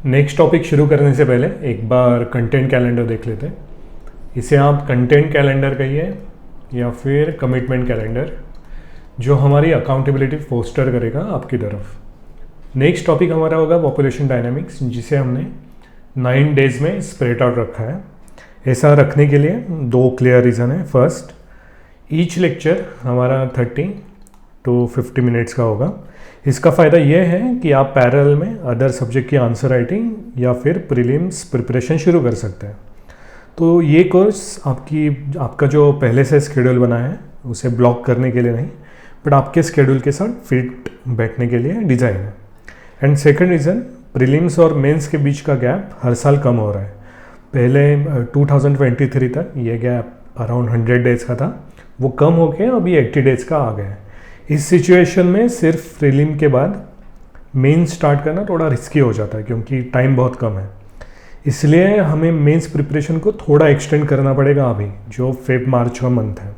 Next topic शुरू करने से पहले एक बार कंटेंट कैलेंडर देख लेते हैं। इसे आप कंटेंट कैलेंडर कहिए या फिर कमिटमेंट कैलेंडर, जो हमारी अकाउंटेबिलिटी फोस्टर करेगा आपकी तरफ। नेक्स्ट टॉपिक हमारा होगा पॉपुलेशन डायनामिक्स, जिसे हमने 9 डेज में स्प्रेड आउट रखा है। ऐसा रखने के लिए 2 क्लियर रीज़न है। फर्स्ट, ईच लेक्चर हमारा 30 to 50 मिनट्स का होगा। इसका फ़ायदा यह है कि आप पैरेलल में अदर सब्जेक्ट की आंसर राइटिंग या फिर प्रीलिम्स प्रिपरेशन शुरू कर सकते हैं। तो ये कोर्स आपका जो पहले से शेड्यूल बना है उसे ब्लॉक करने के लिए नहीं, बट आपके शेड्यूल के साथ फिट बैठने के लिए डिज़ाइन है। एंड सेकंड रीज़न, प्रीलिम्स और मेंस के बीच का गैप हर साल कम हो रहा है। पहले 2023 तक ये गैप अराउंड 100 डेज़ का था, वो कम होकर अभी 80 डेज़ का आ गया है। इस सिचुएशन में सिर्फ प्रीलिम के बाद मेंस स्टार्ट करना थोड़ा रिस्की हो जाता है, क्योंकि टाइम बहुत कम है। इसलिए हमें मेंस प्रिपरेशन को थोड़ा एक्सटेंड करना पड़ेगा अभी, जो फेब मार्च का मंथ है।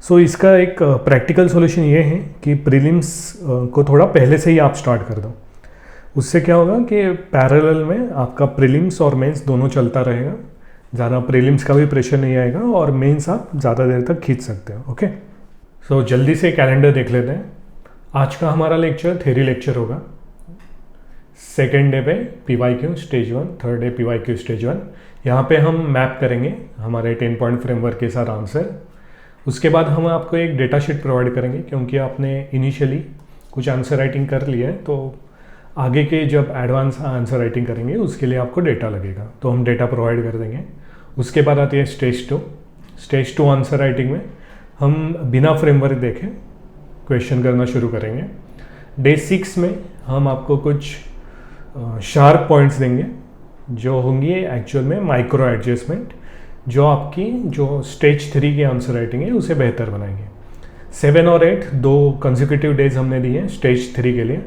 सो इसका एक प्रैक्टिकल सॉल्यूशन ये है कि प्रीलिम्स को थोड़ा पहले से ही आप स्टार्ट कर दो। उससे क्या होगा कि पैरेलल में आपका प्रीलिम्स और मेंस दोनों चलता रहेगा, ज़्यादा प्रीलिम्स का भी प्रेशर नहीं आएगा और मेंस आप ज़्यादा देर तक खींच सकते हो। ओके, सो जल्दी से कैलेंडर देख लेते हैं। आज का हमारा लेक्चर थ्योरी लेक्चर होगा। सेकेंड डे पे PYQ stage 1, third day PYQ stage 1। यहाँ पे हम मैप करेंगे हमारे 10 पॉइंट फ्रेमवर्क के साथ आंसर। उसके बाद हम आपको एक डेटा शीट प्रोवाइड करेंगे, क्योंकि आपने इनिशियली कुछ आंसर राइटिंग कर लिया है, तो आगे के जब एडवांस आंसर राइटिंग करेंगे उसके लिए आपको डेटा लगेगा, तो हम डेटा प्रोवाइड कर देंगे। उसके बाद आती है स्टेज 2। स्टेज 2 आंसर राइटिंग में हम बिना फ्रेमवर्क देखे क्वेश्चन करना शुरू करेंगे। डे 6 में हम आपको कुछ शार्प पॉइंट्स देंगे, जो होंगी एक्चुअल में माइक्रो एडजस्टमेंट, जो आपकी जो स्टेज 3 की आंसर राइटिंग है उसे बेहतर बनाएंगे। 7 और 8 2 कंसेक्यूटिव डेज हमने दिए हैं स्टेज 3 के लिए,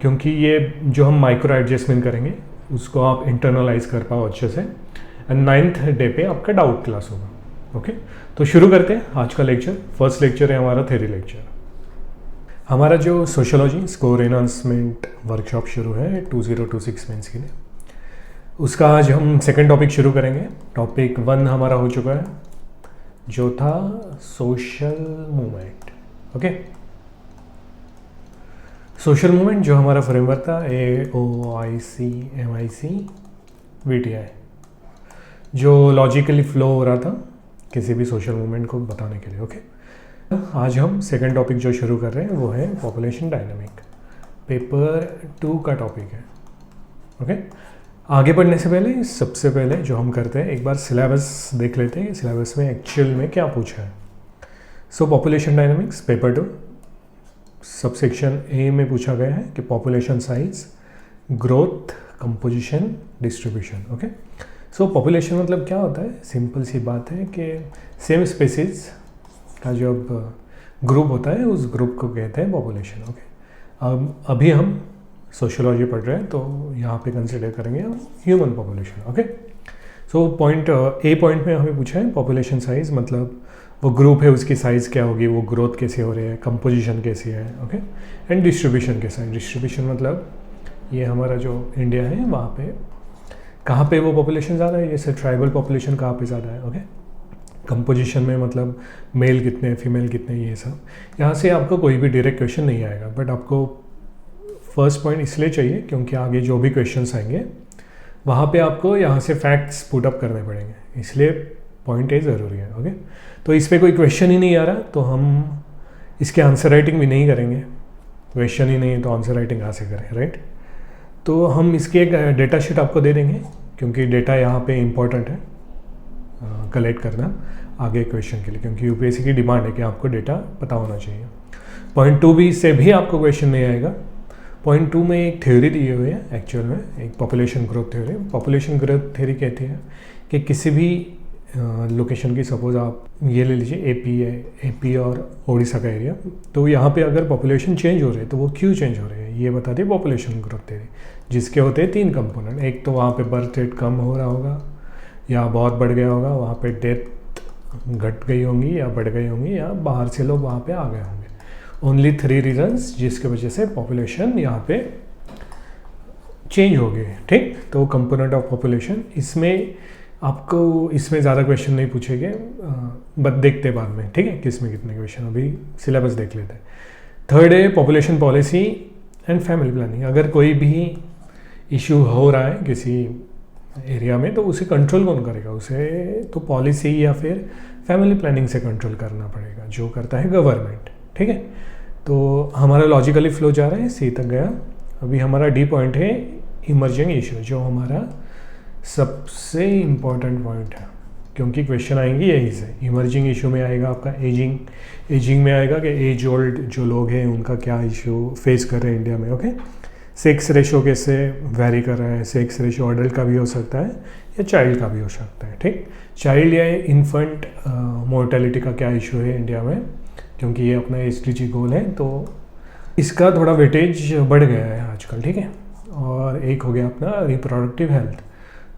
क्योंकि ये जो हम माइक्रो एडजस्टमेंट करेंगे उसको आप इंटरनलाइज कर पाओ अच्छे से। एंड 9th डे पे आपका डाउट क्लास होगा। ओके, तो शुरू करते हैं आज का लेक्चर। फर्स्ट लेक्चर है हमारा थ्योरी लेक्चर। हमारा जो सोशियोलॉजी स्कोर एनहांसमेंट वर्कशॉप शुरू है 2026 मेंस के लिए, उसका आज हम सेकंड टॉपिक शुरू करेंगे। टॉपिक 1 हमारा हो चुका है, जो था social movement. Okay, social movement जो हमारा फ्रेमवर्क था AOIC MIC VTI, जो लॉजिकली फ्लो हो रहा था किसी भी सोशल मूवमेंट को बताने के लिए। ओके, आज हम सेकंड टॉपिक जो शुरू कर रहे हैं वो है पॉपुलेशन डायनामिक। पेपर 2 का टॉपिक है। ओके, आगे बढ़ने से पहले सबसे पहले जो हम करते हैं, एक बार सिलेबस देख लेते हैं। सिलेबस में एक्चुअल में क्या पूछा है। सो population dynamics paper 2 subsection A में पूछा गया है कि population size, growth, composition, distribution. Okay, सो पॉपुलेशन मतलब क्या होता है, सिंपल सी बात है कि सेम स्पेसीज का जब ग्रुप होता है उस ग्रुप को कहते हैं पॉपुलेशन। ओके, अब अभी हम सोशियोलॉजी पढ़ रहे हैं, तो यहाँ पे कंसिडर करेंगे हम human population. Okay, so point A point में हमें पूछा है पॉपुलेशन साइज, मतलब वो ग्रुप है उसकी साइज़ क्या होगी, वो ग्रोथ कैसे हो रही है, कंपोजिशन कैसी है। ओके, एंड डिस्ट्रीब्यूशन कैसा है। डिस्ट्रीब्यूशन मतलब ये हमारा जो इंडिया है वहाँ पे कहाँ पे वो पॉपुलेशन ज़्यादा है, जैसे ट्राइबल पॉपुलेशन कहाँ पे ज़्यादा है। ओके, कंपोजिशन में मतलब मेल कितने, फीमेल कितने, ये सब। यहाँ से आपको कोई भी डायरेक्ट क्वेश्चन नहीं आएगा, बट आपको फर्स्ट पॉइंट इसलिए चाहिए क्योंकि आगे जो भी क्वेश्चंस आएंगे वहाँ पे आपको यहाँ से फैक्ट्स पुट अप करने पड़ेंगे, इसलिए पॉइंट ए ज़रूरी है। ओके, तो इस पर कोई क्वेश्चन ही नहीं आ रहा तो हम इसके आंसर राइटिंग भी नहीं करेंगे। क्वेश्चन ही नहीं है तो आंसर राइटिंग कहाँ से करें, राइट। तो हम इसकी एक डेटा शीट आपको दे देंगे, क्योंकि डेटा यहाँ पे इम्पॉर्टेंट है कलेक्ट करना आगे क्वेश्चन के लिए, क्योंकि UPSC की डिमांड है कि आपको डेटा पता होना चाहिए। पॉइंट 2 भी से भी आपको क्वेश्चन नहीं आएगा। पॉइंट 2 में एक थ्योरी दी हुई है एक्चुअल में, एक population growth theory. Population growth theory कहती है कि किसी भी लोकेशन की, सपोज आप ये ले लीजिए AP और उड़ीसा का एरिया, तो यहाँ पे अगर पॉपुलेशन चेंज हो रही है तो वो क्यों चेंज हो रही है, ये बताती है पॉपुलेशन ग्रोथ थ्योरी, जिसके होते हैं 3 कंपोनेंट। एक तो वहाँ पे बर्थ रेट कम हो रहा होगा या बहुत बढ़ गया होगा, वहाँ पे डेथ घट गई होंगी या बढ़ गई होंगी, या बाहर से लोग वहाँ पे आ गए होंगे। ओनली 3 रीजन्स जिसके वजह से पॉपुलेशन यहाँ पे चेंज हो गए, ठीक। तो कंपोनेंट ऑफ पॉपुलेशन, इसमें आपको इसमें ज़्यादा क्वेश्चन नहीं पूछेंगे, बट देखते बाद में, ठीक है, किस में कितने क्वेश्चन, अभी सिलेबस देख लेते हैं। थर्ड है population policy and family planning. अगर कोई भी इशू हो रहा है किसी एरिया में तो उसे कंट्रोल कौन करेगा? उसे तो पॉलिसी या फिर फैमिली प्लानिंग से कंट्रोल करना पड़ेगा, जो करता है गवर्नमेंट, ठीक है। तो हमारा लॉजिकली फ्लो जा रहा है, सी तक गया। अभी हमारा डी पॉइंट है इमर्जिंग इशू, जो हमारा सबसे इम्पॉर्टेंट पॉइंट है, क्योंकि क्वेश्चन आएंगे यही से। इमर्जिंग इशू में आएगा आपका एजिंग में आएगा कि एज ओल्ड जो लोग हैं उनका क्या इशू फेस कर रहे हैं इंडिया में, ओके। सेक्स रेशो कैसे वेरी कर रहा है, सेक्स रेशो अडल्ट का भी हो सकता है या चाइल्ड का भी हो सकता है, ठीक। चाइल्ड या इन्फेंट मोर्टेलिटी का क्या इशू है इंडिया में, क्योंकि ये अपना SDG गोल है, तो इसका थोड़ा वेटेज बढ़ गया है आजकल, ठीक है। और एक हो गया अपना रिप्रोडक्टिव हेल्थ,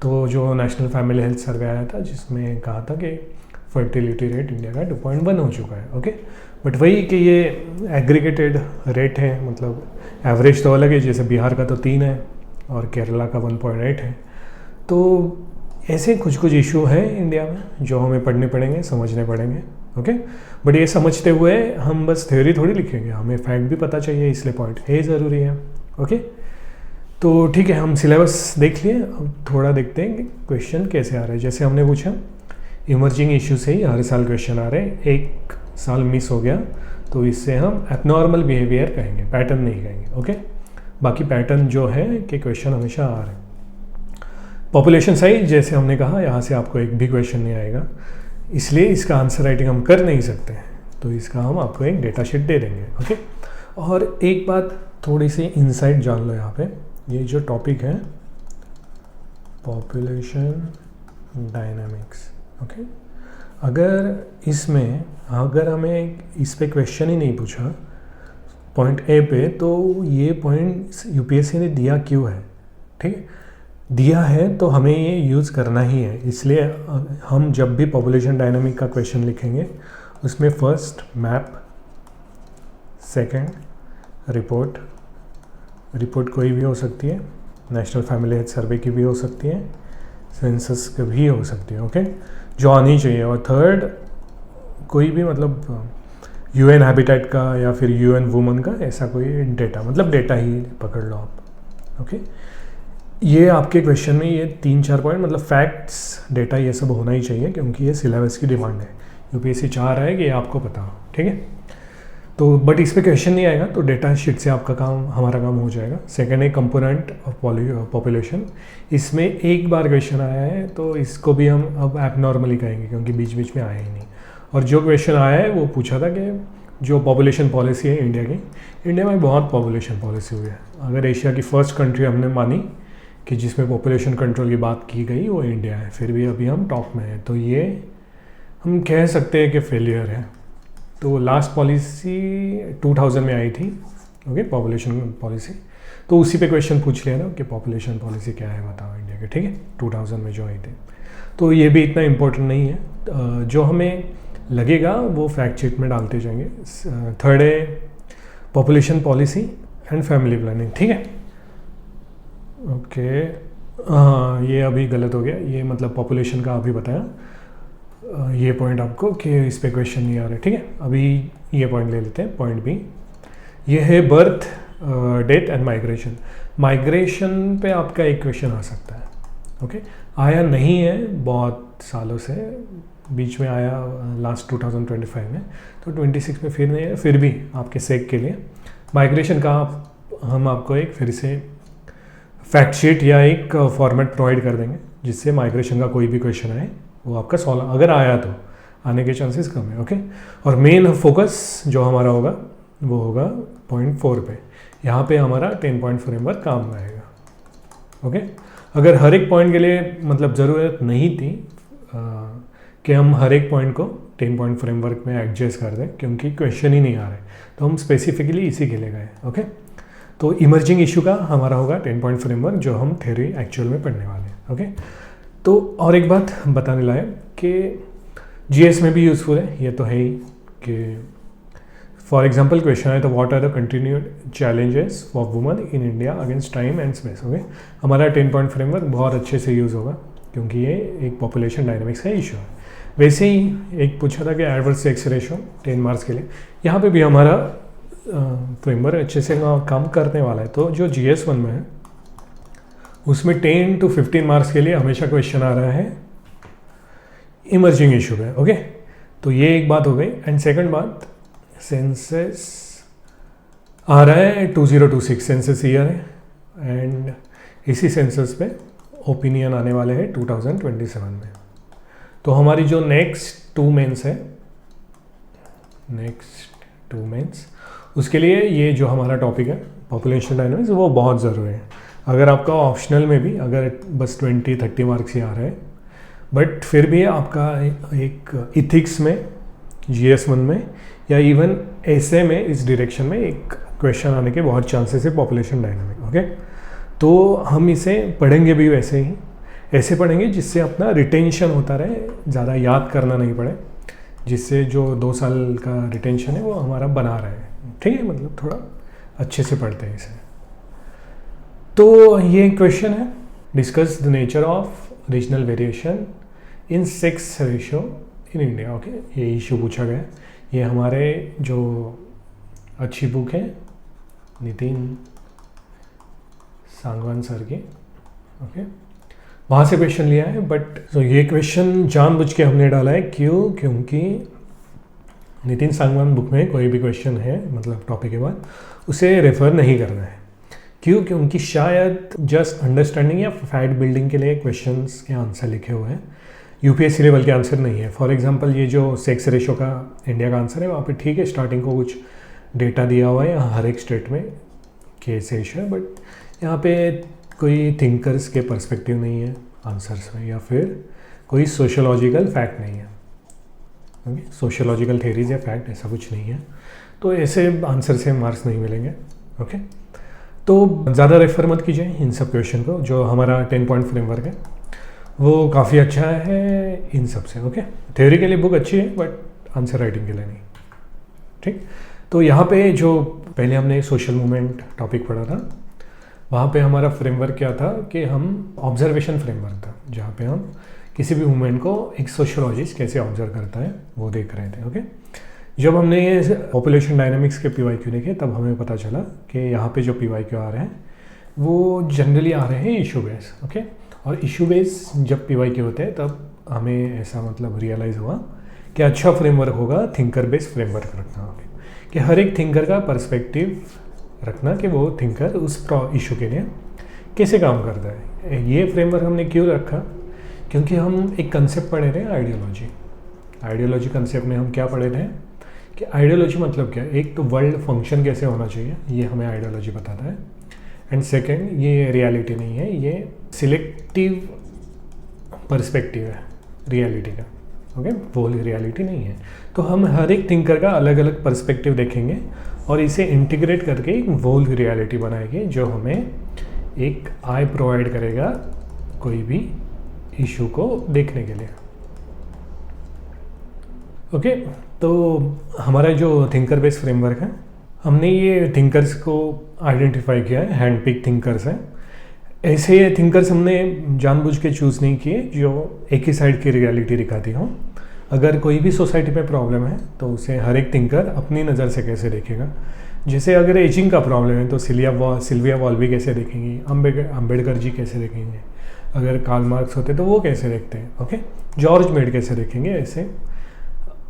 तो जो नेशनल फैमिली हेल्थ सर्वे आया था जिसमें कहा था कि फर्टिलिटी रेट इंडिया का 2.1 हो चुका है, ओके। बट वही कि ये एग्रीगेटेड रेट है, मतलब एवरेज तो अलग है, जैसे बिहार का तो 3 है और केरला का 1.8 है। तो ऐसे कुछ इशू हैं इंडिया में जो हमें पढ़ने पड़ेंगे, समझने पड़ेंगे, ओके। बट ये समझते हुए हम बस थ्योरी थोड़ी लिखेंगे, हमें फैक्ट भी पता चाहिए, इसलिए पॉइंट ए ज़रूरी है, ओके। तो ठीक है, हम सिलेबस देख लिए, अब थोड़ा देखते हैं कि क्वेश्चन कैसे आ रहे हैं। जैसे हमने पूछा इमर्जिंग इशू से ही हर साल क्वेश्चन आ रहे हैं, एक साल मिस हो गया तो इससे हम एबनॉर्मल बिहेवियर कहेंगे, पैटर्न नहीं कहेंगे, ओके। बाकी पैटर्न जो है कि क्वेश्चन हमेशा आ रहे हैं। पॉपुलेशन साइज, जैसे हमने कहा, यहाँ से आपको एक भी क्वेश्चन नहीं आएगा, इसलिए इसका आंसर राइटिंग हम कर नहीं सकते हैं, तो इसका हम आपको एक डेटा शीट दे देंगे, ओके। और एक बात थोड़ी सी इंसाइट जान लो यहाँ पे, ये जो टॉपिक है पॉपुलेशन डायनामिक्स, ओके। अगर हमें इस पे क्वेश्चन ही नहीं पूछा पॉइंट ए पे, तो ये पॉइंट UPSC ने दिया क्यों है, ठीक है। दिया है तो हमें ये यूज़ करना ही है, इसलिए हम जब भी पॉपुलेशन डायनामिक का क्वेश्चन लिखेंगे उसमें फर्स्ट मैप, सेकंड रिपोर्ट कोई भी हो सकती है, नेशनल फैमिली हेल्थ सर्वे की भी हो सकती है, सेंसस की भी हो सकती है, ओके, जो आनी चाहिए। और थर्ड कोई भी मतलब UN हैबिटेट का या फिर UN वुमन का ऐसा कोई डेटा, मतलब डेटा ही पकड़ लो आप, ओके। ये आपके क्वेश्चन में ये 3-4 पॉइंट, मतलब फैक्ट्स, डेटा, ये सब होना ही चाहिए, क्योंकि ये सिलेबस की डिमांड है, UPSC चाह रहा है कि ये आपको पता हो, ठीक है। तो बट इस पर क्वेश्चन नहीं आएगा, तो डेटा शीट से आपका काम, हमारा काम हो जाएगा। सेकंड है कंपोनेंट ऑफ पॉपुलेशन, इसमें एक बार क्वेश्चन आया है तो इसको भी हम अब एबनॉर्मली कहेंगे, क्योंकि बीच बीच में आया ही नहीं। और जो क्वेश्चन आया है वो पूछा था कि जो पॉपुलेशन पॉलिसी है इंडिया की, इंडिया में बहुत पॉपुलेशन पॉलिसी हुई है। अगर एशिया की फर्स्ट कंट्री हमने मानी कि जिसमें पॉपुलेशन कंट्रोल की बात की गई वो इंडिया है, फिर भी अभी हम टॉप में हैं, तो ये हम कह सकते हैं कि फेलियर है। तो लास्ट पॉलिसी 2000 में आई थी, ओके, पॉपुलेशन पॉलिसी, तो उसी पे क्वेश्चन पूछ लिया ना कि पॉपुलेशन पॉलिसी क्या है बताओ इंडिया के, ठीक है, 2000 में जो आई थी। तो ये भी इतना इम्पोर्टेंट नहीं है, जो हमें लगेगा वो फैक्ट शीट में डालते जाएंगे। थर्ड है population policy and family planning, ठीक है, ओके। हाँ, ये अभी गलत हो गया, ये मतलब पॉपुलेशन का अभी बताया, ये पॉइंट आपको कि इस पे क्वेश्चन नहीं आ रहा है, ठीक है। अभी ये पॉइंट ले लेते हैं, पॉइंट बी, ये है बर्थ डेथ एंड माइग्रेशन पे आपका एक क्वेश्चन आ सकता है, ओके। आया नहीं है बहुत सालों से, बीच में आया लास्ट 2025 में, तो 26 में फिर नहीं है, फिर भी आपके सेक के लिए माइग्रेशन का हम आपको एक फिर से फैक्ट शीट या एक फॉर्मेट प्रोवाइड कर देंगे, जिससे माइग्रेशन का कोई भी क्वेश्चन आए वो आपका सॉल्व, अगर आया तो आने के चांसेस कम है, ओके। और मेन फोकस जो हमारा होगा वो होगा पॉइंट 4 पे, यहाँ पे हमारा 10 पॉइंट फ्रेमवर्क काम आएगा, ओके। अगर हर एक पॉइंट के लिए मतलब ज़रूरत नहीं थी कि हम हर एक पॉइंट को 10 पॉइंट फ्रेमवर्क में एडजस्ट कर दें, क्योंकि क्वेश्चन ही नहीं आ रहे, तो हम स्पेसिफिकली इसी के लिए गए, ओके। तो इमर्जिंग इशू का हमारा होगा 10 पॉइंट फ्रेमवर्क, जो हम थ्योरी एक्चुअल में पढ़ने वाले हैं, ओके। तो और एक बात बताने लायक कि GS में भी यूज़फुल है, ये तो है ही कि फॉर एग्जाम्पल क्वेश्चन है तो what are the continued challenges for women in India against time and space. Okay, हमारा 10 पॉइंट फ्रेमवर्क बहुत अच्छे से यूज़ होगा क्योंकि ये एक पॉपुलेशन डायनामिक्स का इशू है। वैसे ही एक पूछा था कि एडवर्स सेक्स रेशो 10 मार्क्स के लिए, यहाँ पे भी हमारा फ्रेमवर्क अच्छे से काम करने वाला है। तो जो GS1 में है उसमें 10 to 15 मार्क्स के लिए हमेशा क्वेश्चन आ रहा है इमर्जिंग इशू पे। ओके, तो ये एक बात हो गई। एंड सेकंड बात, सेंसस आ रहा है 2026 सेंसस ईयर है एंड इसी सेंसस पे ओपिनियन आने वाले हैं 2027 में। तो हमारी जो नेक्स्ट 2 मेंस है, उसके लिए ये जो हमारा टॉपिक है पॉपुलेशन डायनामिक्स वो बहुत ज़रूरी है। अगर आपका ऑप्शनल में भी अगर बस 20-30 मार्क्स ही आ रहे हैं, बट फिर भी आपका एक इथिक्स में GS1 में या इवन ऐसे में इस डायरेक्शन में एक क्वेश्चन आने के बहुत चांसेस है पॉपुलेशन डायनामिक। ओके, तो हम इसे पढ़ेंगे भी वैसे ही, ऐसे पढ़ेंगे जिससे अपना रिटेंशन होता रहे, ज़्यादा याद करना नहीं पड़े, जिससे जो 2 साल का रिटेंशन है वो हमारा बना रहे। ठीक है, मतलब थोड़ा अच्छे से पढ़ते हैं इसे। तो ये क्वेश्चन है, discuss the nature of regional variation in sex ratio in India. Okay, ये इशू पूछा गया। ये हमारे जो अच्छी बुक है नितिन सांगवान सर की, ओके, वहाँ से क्वेश्चन लिया है। बट तो ये क्वेश्चन जानबूझ के हमने डाला है, क्यों? क्योंकि नितिन सांगवान बुक में कोई भी क्वेश्चन है मतलब टॉपिक के बाद उसे रेफर नहीं करना है। क्यों? क्योंकि शायद जस्ट अंडरस्टैंडिंग या फैक्ट बिल्डिंग के लिए क्वेश्चंस के आंसर लिखे हुए हैं, UPSC लेवल के आंसर नहीं है। फॉर एग्जांपल ये जो सेक्स रेशो का इंडिया का आंसर है वहाँ पे ठीक है स्टार्टिंग को कुछ डेटा दिया हुआ है हर एक स्टेट में केस रेशो है, बट यहाँ पे कोई थिंकर्स के पर्सपेक्टिव नहीं है आंसर्स में, या फिर कोई सोशियोलॉजिकल फैक्ट नहीं है। ओके, सोशियोलॉजिकल थेरीज या फैक्ट ऐसा कुछ नहीं है, तो ऐसे आंसर से मार्क्स नहीं मिलेंगे। ओके, तो ज़्यादा रेफर मत कीजिए इन सब क्वेश्चन को। जो हमारा 10 पॉइंट फ्रेमवर्क है वो काफ़ी अच्छा है इन सब से। ओके, थ्योरी के लिए बुक अच्छी है बट आंसर राइटिंग के लिए नहीं। ठीक, तो यहाँ पे जो पहले हमने सोशल मूवमेंट टॉपिक पढ़ा था, वहाँ पे हमारा फ्रेमवर्क क्या था कि हम ऑब्जर्वेशन फ्रेमवर्क था, जहाँ पे हम किसी भी मूवमेंट को एक सोशियोलॉजिस्ट कैसे ऑब्जर्व करता है वो देख रहे थे। ओके, जब हमने ये पॉपुलेशन डायनामिक्स के PYQ देखे तब हमें पता चला कि यहाँ पे जो PYQ आ रहे हैं वो जनरली आ रहे हैं इशू बेस। ओके, और इशू बेस जब PYQ होते हैं तब हमें ऐसा मतलब रियलाइज़ हुआ कि अच्छा फ्रेमवर्क होगा थिंकर बेस्ड फ्रेमवर्क रखना। ओके, कि हर एक थिंकर का पर्सपेक्टिव रखना कि वो थिंकर उस इशू के लिए कैसे काम करता है। ये फ्रेमवर्क हमने क्यों रखा? क्योंकि हम एक कंसेप्ट पढ़े थे आइडियोलॉजी कंसेप्ट में हम क्या पढ़े थे कि आइडियोलॉजी मतलब क्या है। एक तो वर्ल्ड फंक्शन कैसे होना चाहिए ये हमें आइडियोलॉजी बताता है, एंड सेकंड ये रियलिटी नहीं है, ये सिलेक्टिव पर्सपेक्टिव है रियलिटी का। ओके, वो रियलिटी नहीं है। तो हम हर एक थिंकर का अलग अलग पर्सपेक्टिव देखेंगे और इसे इंटीग्रेट करके एक वोल रियलिटी बनाएंगे जो हमें एक आई प्रोवाइड करेगा कोई भी इशू को देखने के लिए। ओके, तो हमारा जो थिंकर बेस्ड फ्रेमवर्क है, हमने ये थिंकर्स को आइडेंटिफाई किया है, हैंड पिक थिंकर्स हैं। ऐसे थिंकर्स हमने जानबूझ के चूज़ नहीं किए जो एक ही साइड की रियलिटी दिखाती हो। अगर कोई भी सोसाइटी में प्रॉब्लम है तो उसे हर एक थिंकर अपनी नज़र से कैसे देखेगा। जैसे अगर एजिंग का प्रॉब्लम है तो सिल्विया वॉल्वी कैसे देखेंगी, अम्बेडकर जी कैसे देखेंगे, अगर कार्ल मार्क्स होते तो वो कैसे देखते हैं। ओके, जॉर्ज मेड कैसे देखेंगे। ऐसे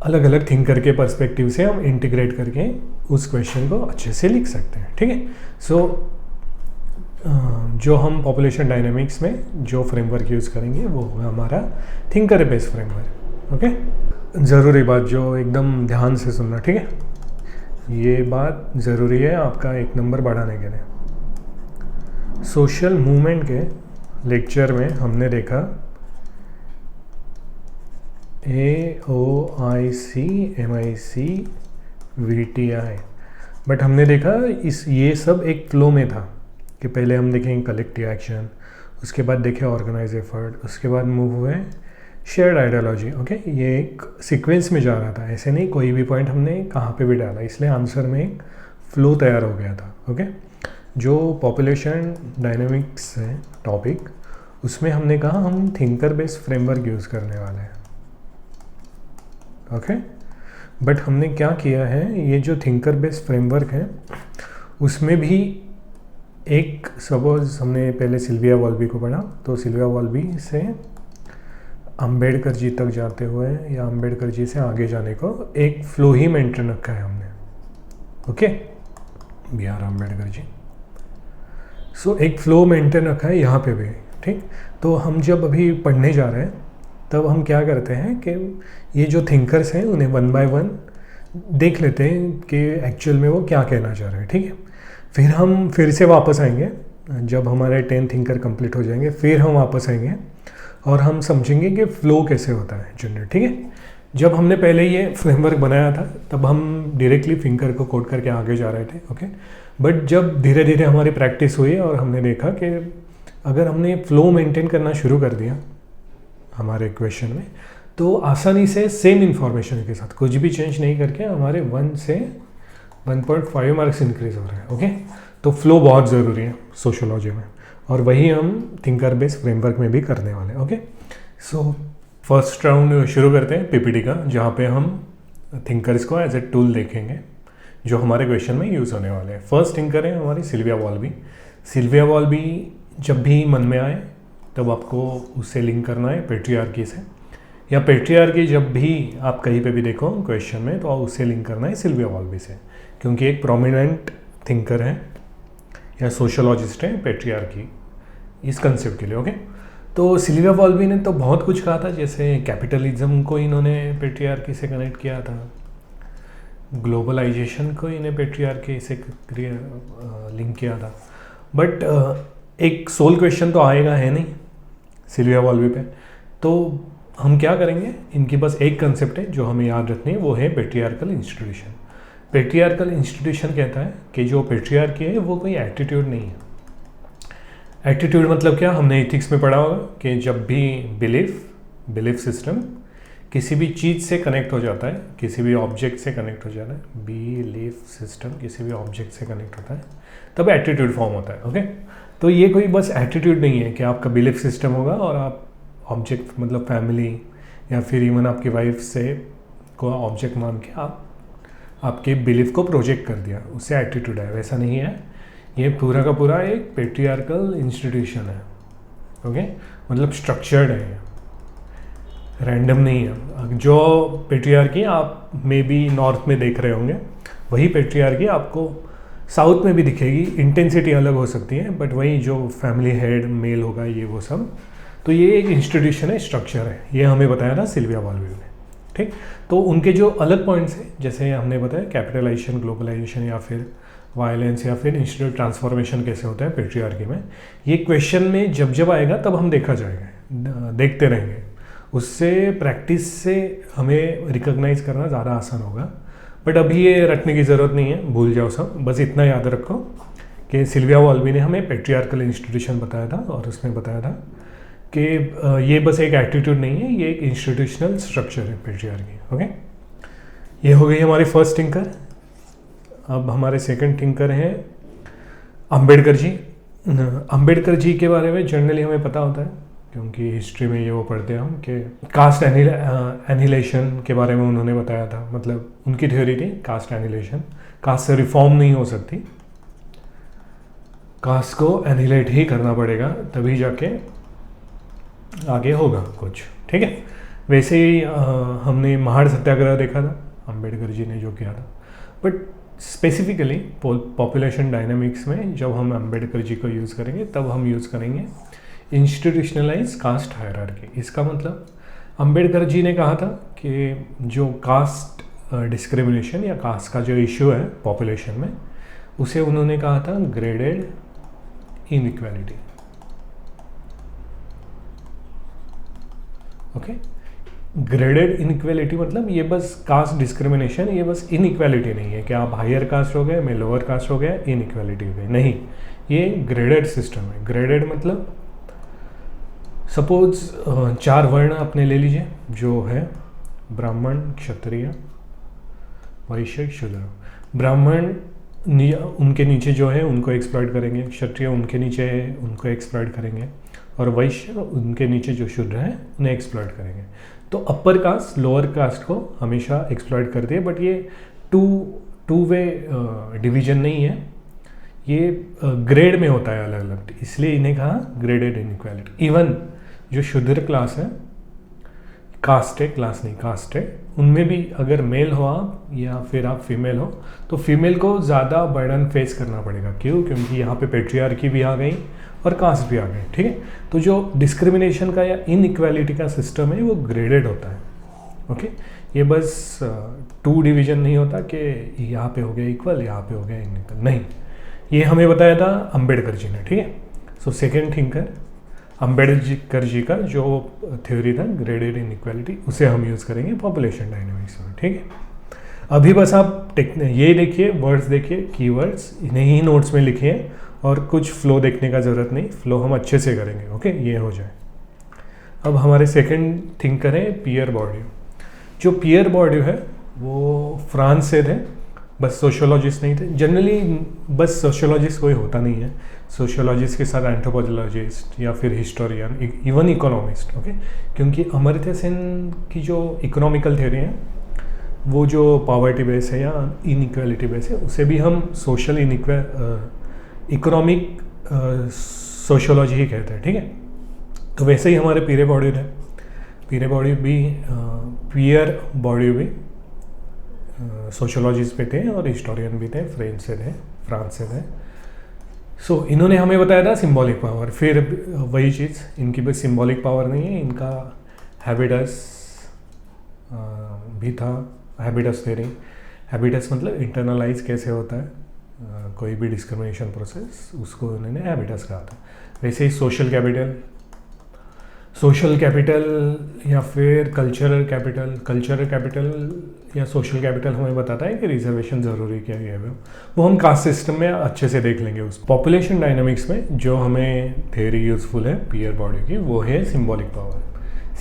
अलग अलग थिंकर के पर्सपेक्टिव से हम इंटीग्रेट करके उस क्वेश्चन को अच्छे से लिख सकते हैं। ठीक है, सो जो हम पॉपुलेशन डायनामिक्स में जो फ्रेमवर्क यूज़ करेंगे वो हमारा थिंकर बेस्ड फ्रेमवर्क। ओके, ज़रूरी बात जो एकदम ध्यान से सुनना, ठीक है, ये बात ज़रूरी है आपका 1 नंबर बढ़ाने के लिए। सोशल मूवमेंट के लेक्चर में हमने देखा AOIC MIC VTI, बट हमने देखा ये सब एक फ्लो में था कि पहले हम देखेंगे कलेक्टिव एक्शन, उसके बाद देखे ऑर्गेनाइज एफर्ट, उसके बाद मूव हुए शेयर्ड आइडियोलॉजी। ओके, ये एक सीक्वेंस में जा रहा था, ऐसे नहीं कोई भी पॉइंट हमने कहाँ पे भी डाला, इसलिए आंसर में एक फ्लो तैयार हो गया था। ओके, जो पॉपुलेशन डायनेमिक्स है टॉपिक, उसमें हमने कहा हम थिंकर बेस्ड फ्रेमवर्क यूज़ करने वाले हैं। ओके, बट हमने क्या किया है, ये जो थिंकर बेस्ड फ्रेमवर्क है उसमें भी एक, सपोज हमने पहले सिल्विया वॉल्बी को पढ़ा, तो सिल्विया वॉल्बी से अंबेडकर जी तक जाते हुए या अंबेडकर जी से आगे जाने को एक फ्लो ही मेंटेन रखा है हमने। ओके, बी आर अम्बेडकर जी। सो एक फ्लो मेंटेन रखा है यहाँ पे भी। ठीक, तो हम जब अभी पढ़ने जा रहे हैं तब हम क्या करते हैं कि ये जो थिंकर्स हैं उन्हें वन बाय वन देख लेते हैं कि एक्चुअल में वो क्या कहना चाह रहे हैं। ठीक है, फिर हम फिर से वापस आएंगे, जब हमारे 10 थिंकर कंप्लीट हो जाएंगे फिर हम वापस आएंगे और हम समझेंगे कि फ़्लो कैसे होता है जनरेट। ठीक है, जब हमने पहले ये फ्रेमवर्क बनाया था तब हम डायरेक्टली फिंगर को कोड करके आगे जा रहे थे। ओके, बट जब धीरे धीरे हमारी प्रैक्टिस हुई और हमने देखा कि अगर हमने फ़्लो मेंटेन करना शुरू कर दिया हमारे इक्वेशन में, तो आसानी से सेम इन्फॉर्मेशन के साथ कुछ भी चेंज नहीं करके हमारे 1 से 1.5 मार्क्स इंक्रीज हो रहे हैं। ओके, तो फ्लो बहुत ज़रूरी है सोशियोलॉजी में, और वही हम थिंकर बेस्ड फ्रेमवर्क में भी करने वाले हैं। ओके, सो फर्स्ट राउंड शुरू करते हैं पीपीटी का, जहाँ पे हम थिंकर्स को एज ए टूल देखेंगे जो हमारे क्वेश्चन में यूज़ होने वाले हैं। फर्स्ट थिंकर है हमारी सिल्विया वॉल्बी। सिल्विया वॉल्बी जब भी मन में आए तब आपको उससे लिंक करना है पेट्रियार्की से, या पेट्रियार्की जब भी आप कहीं पे भी देखो क्वेश्चन में तो उससे लिंक करना है सिल्विया वॉल्बी से, क्योंकि एक प्रोमिनेंट थिंकर है या सोशोलॉजिस्ट है पेट्रियार्की इस कंसेप्ट के लिए। ओके, तो सिल्विया वॉल्बी ने तो बहुत कुछ कहा था, जैसे कैपिटलिज्म को इन्होंने पेट्रियार्की से कनेक्ट किया था, ग्लोबलाइजेशन को इन्हें पेट्रियार्की से लिंक किया था। बट एक सोल क्वेश्चन तो आएगा है नहीं सिल्विया वॉल्बी पे, तो हम क्या करेंगे, इनकी बस एक कंसेप्ट है जो हमें याद रखनी है, वो है पेट्रियार्कल इंस्टीट्यूशन। पेट्रियार्कल इंस्टीट्यूशन कहता है कि जो पेट्रियार्की है वो कोई एटीट्यूड नहीं है। एटीट्यूड मतलब क्या, हमने एथिक्स में पढ़ा होगा कि जब भी बिलीफ सिस्टम किसी भी चीज़ से कनेक्ट हो जाता है, किसी भी ऑब्जेक्ट से कनेक्ट हो जाता है, बिलीफ सिस्टम किसी भी ऑब्जेक्ट से कनेक्ट होता है, तब एटीट्यूड फॉर्म होता है। ओके, तो ये कोई बस एटीट्यूड नहीं है कि आपका बिलीफ सिस्टम होगा और आप ऑब्जेक्ट मतलब फैमिली या फिर इवन आपकी वाइफ से को ऑब्जेक्ट मान के आप आपके बिलीफ को प्रोजेक्ट कर दिया, उससे एटीट्यूड है, वैसा नहीं है। ये पूरा का पूरा एक पेट्रियार्कल इंस्टीट्यूशन है। ओके, मतलब स्ट्रक्चर्ड है, रैंडम नहीं है। जो पेट्रियार्की आप मे बी नॉर्थ में देख रहे होंगे, वही पेट्रियार्की आपको साउथ में भी दिखेगी, इंटेंसिटी अलग हो सकती है, बट वही जो फैमिली हेड मेल होगा ये वो सब, तो ये एक इंस्टीट्यूशन है, स्ट्रक्चर है, ये हमें बताया था सिल्विया वॉल्बी ने। ठीक, तो उनके जो अलग पॉइंट्स हैं, जैसे हमने बताया कैपिटलाइजेशन, ग्लोबलाइजेशन या फिर वायलेंस या फिर इंस्टीट्यूट ट्रांसफॉर्मेशन कैसे होता है पेट्रियार्की में, ये क्वेश्चन में जब जब आएगा तब हम देखा जाएगा, देखते रहेंगे, उससे प्रैक्टिस से हमें रिकॉग्नाइज करना ज़्यादा आसान होगा। बट अभी ये रटने की ज़रूरत नहीं है, भूल जाओ सब, बस इतना याद रखो कि सिल्विया वॉल्बी ने हमें पेट्रियार्कल इंस्टीट्यूशन बताया था और उसने बताया था कि ये बस एक एटीट्यूड नहीं है, ये एक इंस्टीट्यूशनल स्ट्रक्चर है पेट्रियार्की। ओके, ये हो गई हमारी फर्स्ट थिंकर। अब हमारे सेकंड थिंकर हैं अंबेडकर जी। अंबेडकर जी के बारे में जनरली हमें पता होता है, क्योंकि हिस्ट्री में ये वो पढ़ते हैं हम कि कास्ट एनिहिलेशन के बारे में उन्होंने बताया था, मतलब उनकी थ्योरी थी कास्ट एनिहिलेशन, कास्ट से रिफॉर्म नहीं हो सकती, कास्ट को एनिहिलेट ही करना पड़ेगा तभी जाके आगे होगा कुछ। ठीक है, वैसे ही हमने महाड़ सत्याग्रह देखा था अंबेडकर जी ने जो किया था, बट स्पेसिफिकली पॉपुलेशन डायनामिक्स में जब हम अंबेडकर जी को यूज़ करेंगे तब हम यूज़ करेंगे इंस्टीट्यूशनलाइज कास्ट हायरार्की। इसका मतलब अंबेडकर जी ने कहा था कि जो कास्ट डिस्क्रिमिनेशन या कास्ट का जो इशू है पॉपुलेशन में, उसे उन्होंने कहा था graded inequality. Okay, graded inequality मतलब ये बस कास्ट डिस्क्रिमिनेशन, ये बस इनइक्वालिटी नहीं है कि आप हायर कास्ट हो गए मैं लोअर कास्ट हो गया इनइक्वालिटी हो गई, नहीं, ये ग्रेडेड सिस्टम है। ग्रेडेड मतलब सपोज 4 वर्ण अपने ले लीजिए, जो है ब्राह्मण, क्षत्रिय, वैश्य, शूद्र। ब्राह्मण उनके नीचे जो है उनको एक्सप्लॉइट करेंगे, क्षत्रिय उनके नीचे है उनको एक्सप्लॉइट करेंगे, और वैश्य उनके नीचे जो शूद्र है उन्हें एक्सप्लॉइट करेंगे। तो अपर कास्ट लोअर कास्ट को हमेशा एक्सप्लॉइट करती है, बट ये टू वे डिवीजन नहीं है, ये ग्रेड में होता है अलग अलग, इसलिए इन्हें कहा ग्रेडेड इनइक्वालिटी। इवन जो शूद्र क्लास है, कास्ट है, क्लास नहीं कास्ट है, उनमें भी अगर मेल हो आप या फिर आप फीमेल हो तो फीमेल को ज़्यादा बर्डन फेस करना पड़ेगा। क्यों? क्योंकि यहाँ पे पेट्रियार्की भी आ गई और कास्ट भी आ गई, ठीक है। तो जो डिस्क्रिमिनेशन का या इनइक्वालिटी का सिस्टम है वो ग्रेडेड होता है, ओके। ये बस 2 डिवीजन नहीं होता कि यहाँ पे हो गया इक्वल, यहाँ पे हो गया इनइक्वल, नहीं। ये हमें बताया था अम्बेडकर जी ने, ठीक है। So second thinker Ambedkar ji का जो थ्योरी था ग्रेडेड इनइक्वालिटी, उसे हम यूज़ करेंगे पॉपुलेशन डायनामिक्स में, ठीक है। अभी बस आप ये देखिए, वर्ड्स देखिए, कीवर्ड्स इन्हें ही नोट्स में लिखिए, और कुछ फ्लो देखने का ज़रूरत नहीं, फ्लो हम अच्छे से करेंगे, ओके। ये हो जाए। अब हमारे सेकंड थिंकर है पियर बॉर्डियू। जो पियर बॉर्डियू है वो फ्रांस से थे, बस सोशियोलॉजिस्ट नहीं थे। जनरली बस सोशियोलॉजिस्ट कोई होता नहीं है, सोशियोलॉजिस्ट के साथ एंथ्रोपोलॉजिस्ट या फिर हिस्टोरियन, इवन इकोनॉमिस्ट, ओके। क्योंकि अमर्त्य सेन की जो इकोनॉमिकल थ्योरी है वो जो पॉवर्टी बेस है या इनइक्वालिटी बेस है, उसे भी हम सोशल इकोनॉमिक सोशियोलॉजी ही कहते हैं, ठीक है। तो वैसे ही हमारे पियर बॉर्डियू थे, पियर बॉर्डियू भी सोशियोलॉजिस्ट पे थे और हिस्टोरियन भी थे, फ्रांस से थे। सो इन्होंने हमें बताया था सिंबॉलिक पावर। फिर वही चीज़, इनकी बस सिंबॉलिक पावर नहीं है, इनका हैबिटस भी था, हैबिटस थ्योरी। हैबिटस मतलब इंटरनलाइज कैसे होता है कोई भी डिस्क्रिमिनेशन प्रोसेस, उसको उन्होंने हैबिटस कहा था। वैसे ही सोशल कैपिटल या फिर कल्चरल कैपिटल या सोशल कैपिटल हमें बताता है कि रिजर्वेशन ज़रूरी क्या है, वो हम कास्ट सिस्टम में अच्छे से देख लेंगे। उस पॉपुलेशन डायनामिक्स में जो हमें थ्योरी यूज़फुल है पियर बॉर्डियू की, वो है सिंबॉलिक पावर।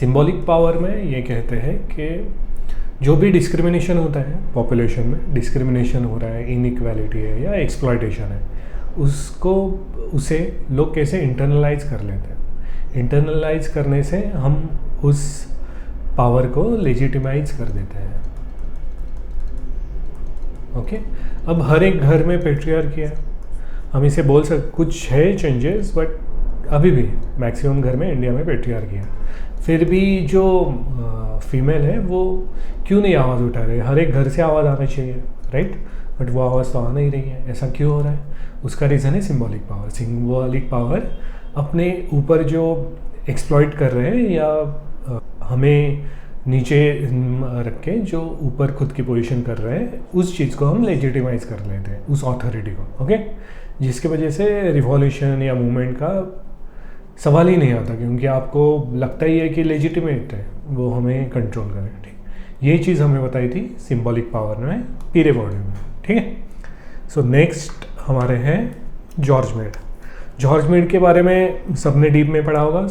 सिंबॉलिक पावर में ये कहते हैं कि जो भी डिस्क्रिमिनेशन होता है पॉपुलेशन में, डिस्क्रिमिनेशन हो रहा है, इनइक्वालिटी है या एक्सप्लॉयटेशन है, उसे लोग कैसे इंटरनलाइज कर लेते हैं। इंटरनलाइज करने से हम उस पावर को लेजिटिमाइज कर देते हैं, ओके। अब हर एक घर में पेट्रियार्की है, हम इसे बोल सकते, कुछ है चेंजेस, बट अभी भी मैक्सिमम घर में इंडिया में पेट्रियार्की है। फिर भी जो फीमेल है वो क्यों नहीं आवाज़ उठा रहे? हर एक घर से आवाज़ आना चाहिए, राइट, बट वो आवाज़ तो आ नहीं रही है। ऐसा क्यों हो रहा है? उसका रीज़न है सिंबॉलिक पावर। सिंबॉलिक पावर अपने ऊपर जो एक्सप्लॉइट कर रहे हैं या हमें नीचे रख के जो ऊपर खुद की पोजीशन कर रहे हैं, उस चीज़ को हम लेजिटिमाइज कर लेते हैं, उस अथॉरिटी को, ओके। जिसकी वजह से रिवॉल्यूशन या मूवमेंट का सवाल ही नहीं आता, क्योंकि आपको लगता ही है कि लेजिटिमेट है, वो हमें कंट्रोल करें, ठीक। ये चीज़ हमें बताई थी सिंबॉलिक पावर में, पियर बॉर्डियू में, ठीक है। सो नेक्स्ट हमारे हैं जॉर्ज मेड। जॉर्ज मेड के बारे में सबने डीप में पढ़ा होगा,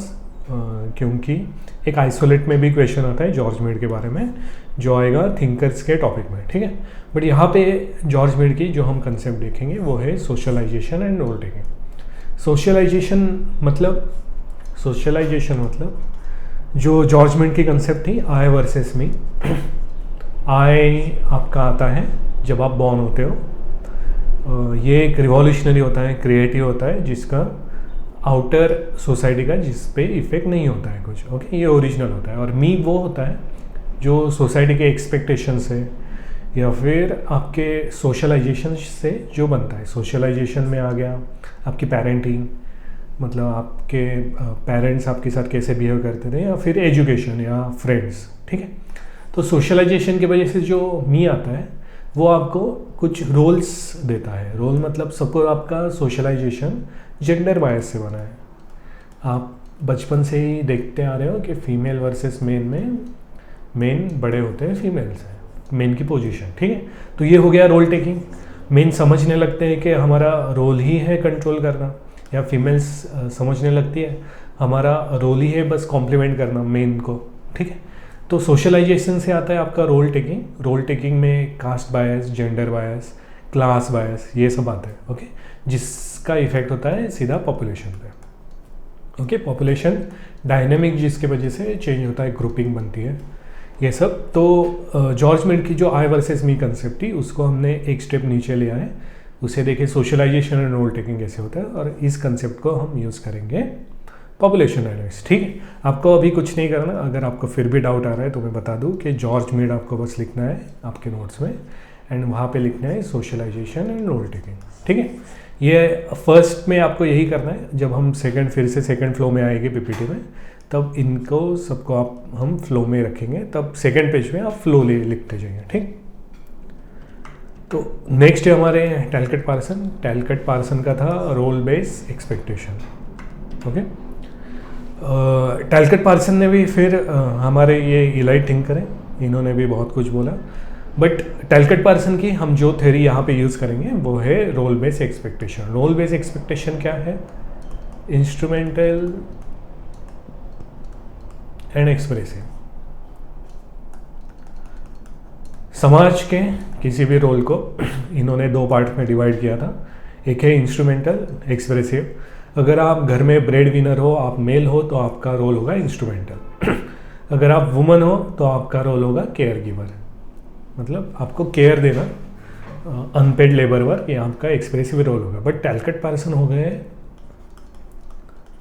क्योंकि एक आइसोलेट में भी क्वेश्चन आता है जॉर्ज मेड के बारे में, जो आएगा थिंकर्स के टॉपिक में, ठीक है। बट यहाँ पे जॉर्ज मेड की जो हम कंसेप्ट देखेंगे वो है socialization and role taking. Socialization मतलब जो जॉर्ज मेड की कंसेप्ट थी, आई वर्सेस मी। आई आपका आता है जब आप बॉर्न होते हो, ये एक रिवॉल्यूशनरी होता है, क्रिएटिव होता है, जिसका आउटर सोसाइटी का जिस पे इफेक्ट नहीं होता है कुछ, ओके, ये ओरिजिनल होता है। और मी वो होता है जो सोसाइटी के एक्सपेक्टेशंस है या फिर आपके सोशलाइजेशन से जो बनता है। सोशलाइजेशन में आ गया आपकी पेरेंटिंग, मतलब आपके पेरेंट्स आपके साथ कैसे बिहेव करते थे, या फिर एजुकेशन या फ्रेंड्स, ठीक है। तो सोशलाइजेशन की वजह से जो मी आता है वो आपको कुछ रोल्स देता है। रोल मतलब सबको आपका सोशलाइजेशन जेंडर बायस से बना है। आप बचपन से ही देखते आ रहे हो कि फीमेल वर्सेस मेन में मेन बड़े होते हैं फीमेल से, मेन की पोजीशन, ठीक है। तो ये हो गया रोल टेकिंग। मेन समझने लगते हैं कि हमारा रोल ही है कंट्रोल करना, या फीमेल्स समझने लगती है हमारा रोल ही है बस कॉम्प्लीमेंट करना मेन को, ठीक है। तो सोशलाइजेशन से आता है आपका रोल टेकिंग। रोल टेकिंग में कास्ट बायस, जेंडर बायस, क्लास बायस, ये सब आता है, ओके, जिसका इफेक्ट होता है सीधा पॉपुलेशन पे, ओके। पॉपुलेशन डायनेमिक जिसके वजह से चेंज होता है, ग्रुपिंग बनती है, ये सब। तो जॉर्ज मिड की जो आई वर्सेस मी कंसेप्ट थी उसको हमने एक स्टेप नीचे ले आए, उसे देखे सोशलाइजेशन एंड रोल टेकिंग कैसे होता है, और इस कंसेप्ट को हम यूज़ करेंगे पॉपुलेशन डायनेमिक्स, ठीक है। आपको अभी कुछ नहीं करना, अगर आपको फिर भी डाउट आ रहा है तो मैं बता दूं कि जॉर्ज मिड आपको बस लिखना है आपके नोट्स में, एंड वहाँ पे लिखना है सोशलाइजेशन एंड रोल टेकिंग, ठीक है। ये फर्स्ट में आपको यही करना है, जब हम फिर से सेकंड फ्लो में आएंगे पीपीटी में, तब इनको सबको हम फ्लो में रखेंगे, तब सेकंड पेज में आप फ्लो लिखते जाएंगे, ठीक। तो नेक्स्ट है हमारे टैलकट पार्सन। टैलकट पार्सन का था role base expectation, okay. Talcott Parson ने भी फिर हमारे ये इलाइट थिंकर हैं, इन्होंने भी बहुत कुछ बोला, बट टैलकट पार्सन की हम जो थ्योरी यहाँ पे यूज़ करेंगे वो है role base expectation. Role base expectation क्या है? Instrumental and expressive. समाज के किसी भी रोल को इन्होंने दो पार्ट में डिवाइड किया था, एक है इंस्ट्रूमेंटल, एक्सप्रेसिव। अगर आप घर में ब्रेड विनर हो, आप मेल हो, तो आपका रोल होगा इंस्ट्रूमेंटल। अगर आप वुमन हो तो आपका रोल होगा केयर गिवर, मतलब आपको केयर देना, अनपेड लेबर वर्क, ये आपका एक्सप्रेसिव रोल होगा। बट टैलकट पार्सन हो गए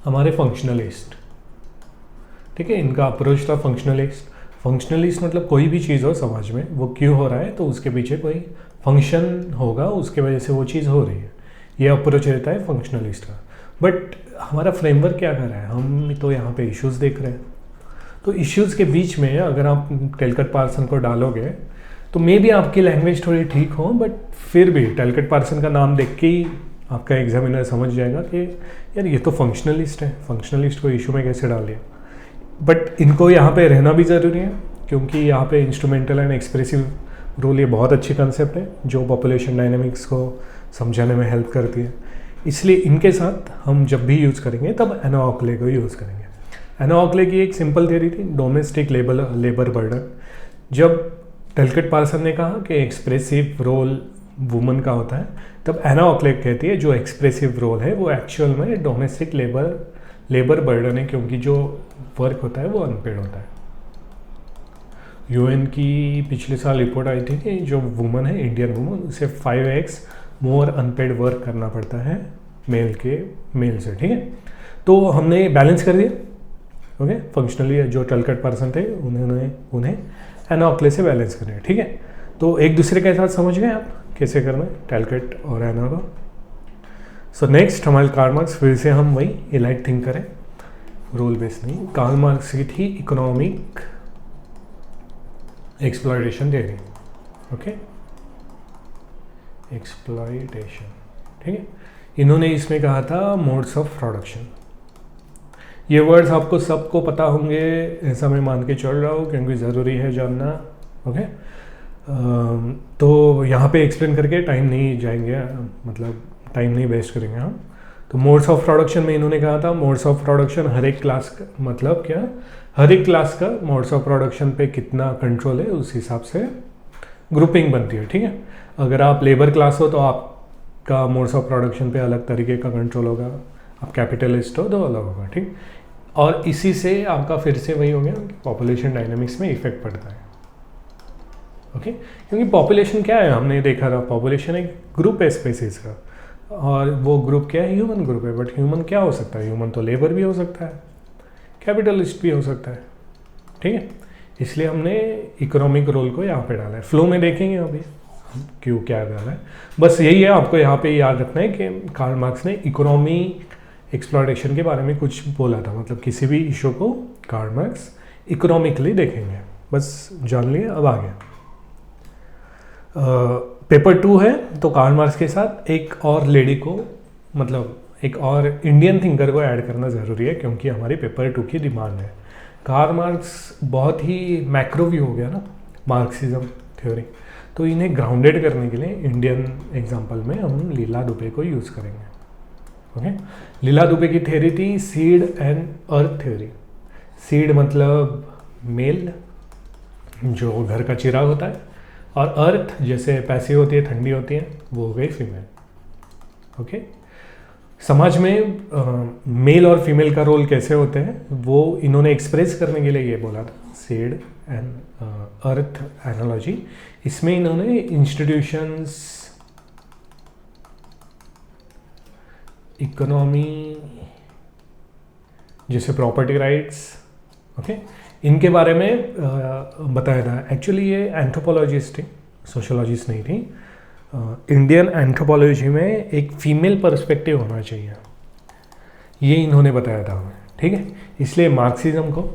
हमारे फंक्शनलिस्ट, ठीक है। इनका अप्रोच था फंक्शनलिस्ट। फंक्शनलिस्ट मतलब कोई भी चीज़ हो समाज में, वो क्यों हो रहा है तो उसके पीछे कोई फंक्शन होगा, उसके वजह से वो चीज़ हो रही है, ये अप्रोच रहता है फंक्शनलिस्ट का। बट हमारा फ्रेमवर्क क्या कर रहा है? हम तो यहाँ पे इश्यूज़ देख रहे हैं, तो इश्यूज़ के बीच में अगर आप टैलकट पार्सन को डालोगे तो मे बी आपकी लैंग्वेज थोड़ी ठीक हो, बट फिर भी टैलकट पार्सन का नाम देख के ही आपका एग्जामिनर समझ जाएगा कि यार ये तो फंक्शनलिस्ट है, फंक्शनलिस्ट को इशू में कैसे डाल दिया। बट इनको यहाँ पे रहना भी ज़रूरी है, क्योंकि यहाँ पे इंस्ट्रूमेंटल एंड एक्सप्रेसिव रोल ये बहुत अच्छी कंसेप्ट है जो पॉपुलेशन डायनेमिक्स को समझाने में हेल्प करती है। इसलिए इनके साथ हम जब भी यूज़ करेंगे तब एना ऑकले को यूज़ करेंगे। एना ऑकले की एक सिंपल थ्योरी थी, डोमेस्टिक लेबर बर्डन। जब टैलकट पार्सन ने कहा कि एक्सप्रेसिव रोल वुमन का होता है, तब एना ऑकले कहती है जो एक्सप्रेसिव रोल है वो एक्चुअल में डोमेस्टिक लेबर बर्डन है, क्योंकि जो वर्क होता है वो अनपेड होता है। यूएन की पिछले साल रिपोर्ट आई थी कि जो वुमन है, इंडियन वुमन, उसे 5x मोर अनपेड वर्क करना पड़ता है मेल से, ठीक है। तो हमने बैलेंस कर दिया, ओके। फंक्शनली जो टैलकट पर्सन थे उन्हें एना ऑकले से बैलेंस करें, ठीक है। तो एक दूसरे के साथ समझ गए आप कैसे करना है टैलकट और एना को। सो नेक्स्ट हमारे कार्ल मार्क्स, फिर से हम वही इलाइट थिंक करें, रोल बेस नहीं। कार्ल मार्क्स की थी economic exploitation theory, okay, exploitation, ठीक है। इन्होंने इसमें कहा था मोड्स ऑफ प्रोडक्शन। ये वर्ड्स आपको सबको पता होंगे ऐसा मैं मान के चल रहा हूँ, क्योंकि ज़रूरी है जानना, ओके। तो यहाँ पे एक्सप्लेन करके टाइम नहीं जाएंगे, मतलब टाइम नहीं वेस्ट करेंगे हम। तो मोड्स ऑफ प्रोडक्शन में इन्होंने कहा था मोड्स ऑफ प्रोडक्शन हर एक क्लास का, मतलब क्या, हर एक क्लास का मोड्स ऑफ प्रोडक्शन पे कितना कंट्रोल है उस हिसाब से ग्रुपिंग बनती है, ठीक है। अगर आप लेबर क्लास हो तो आपका मोड्स ऑफ प्रोडक्शन पे अलग तरीके का कंट्रोल होगा, आप कैपिटलिस्ट हो तो अलग होगा, ठीक। और इसी से आपका फिर से वही हो गया कि पॉपुलेशन डायनेमिक्स में इफेक्ट पड़ता है, ओके। क्योंकि पॉपुलेशन क्या है, हमने देखा था पॉपुलेशन एक ग्रुप है स्पेसीज का, और वो ग्रुप क्या है, ह्यूमन ग्रुप है। बट ह्यूमन क्या हो सकता है? ह्यूमन तो लेबर भी हो सकता है, कैपिटलिस्ट भी हो सकता है, ठीक है। इसलिए हमने इकोनॉमिक रोल को यहाँ पे डाला है। फ्लो में देखेंगे अभी क्यों क्या डाला है, बस यही है, आपको यहाँ पे याद रखना है कि कार्ल मार्क्स ने इकोनॉमी एक्सप्लॉयटेशन के बारे में कुछ बोला था, मतलब किसी भी इशू को कार्ल मार्क्स इकोनॉमिकली देखेंगे, बस जान लिए। अब आगे पेपर 2 है, तो कार्ल मार्क्स के साथ एक और लेडी को, मतलब एक और इंडियन थिंकर को ऐड करना ज़रूरी है, क्योंकि हमारी पेपर 2 की डिमांड है। कार्ल मार्क्स बहुत ही मैक्रो व्यू हो गया ना मार्क्सिज्म थ्योरी, तो इन्हें ग्राउंडेड करने के लिए इंडियन एग्जाम्पल में हम लीला दुबे को यूज़ करेंगे, ओके। लीला दुबे की थ्योरी थी seed and earth theory. Seed मतलब मेल जो घर का चिराग होता है, और अर्थ जैसे पैसिव होती है, ठंडी होती है, वो हो गई फीमेल। ओके। समाज में मेल और फीमेल का रोल कैसे होते हैं वो इन्होंने एक्सप्रेस करने के लिए ये बोला था, सीड एंड अर्थ एनालॉजी। इसमें इन्होंने इंस्टीट्यूशंस, इकोनॉमी, जैसे प्रॉपर्टी राइट्स, ओके, इनके बारे में बताया था। एक्चुअली ये एंथ्रोपोलॉजिस्ट थी, सोशोलॉजिस्ट नहीं थी। इंडियन एंथ्रोपोलॉजी में एक फीमेल पर्सपेक्टिव होना चाहिए, ये इन्होंने बताया था हमें, ठीक है। इसलिए मार्क्सिज्म को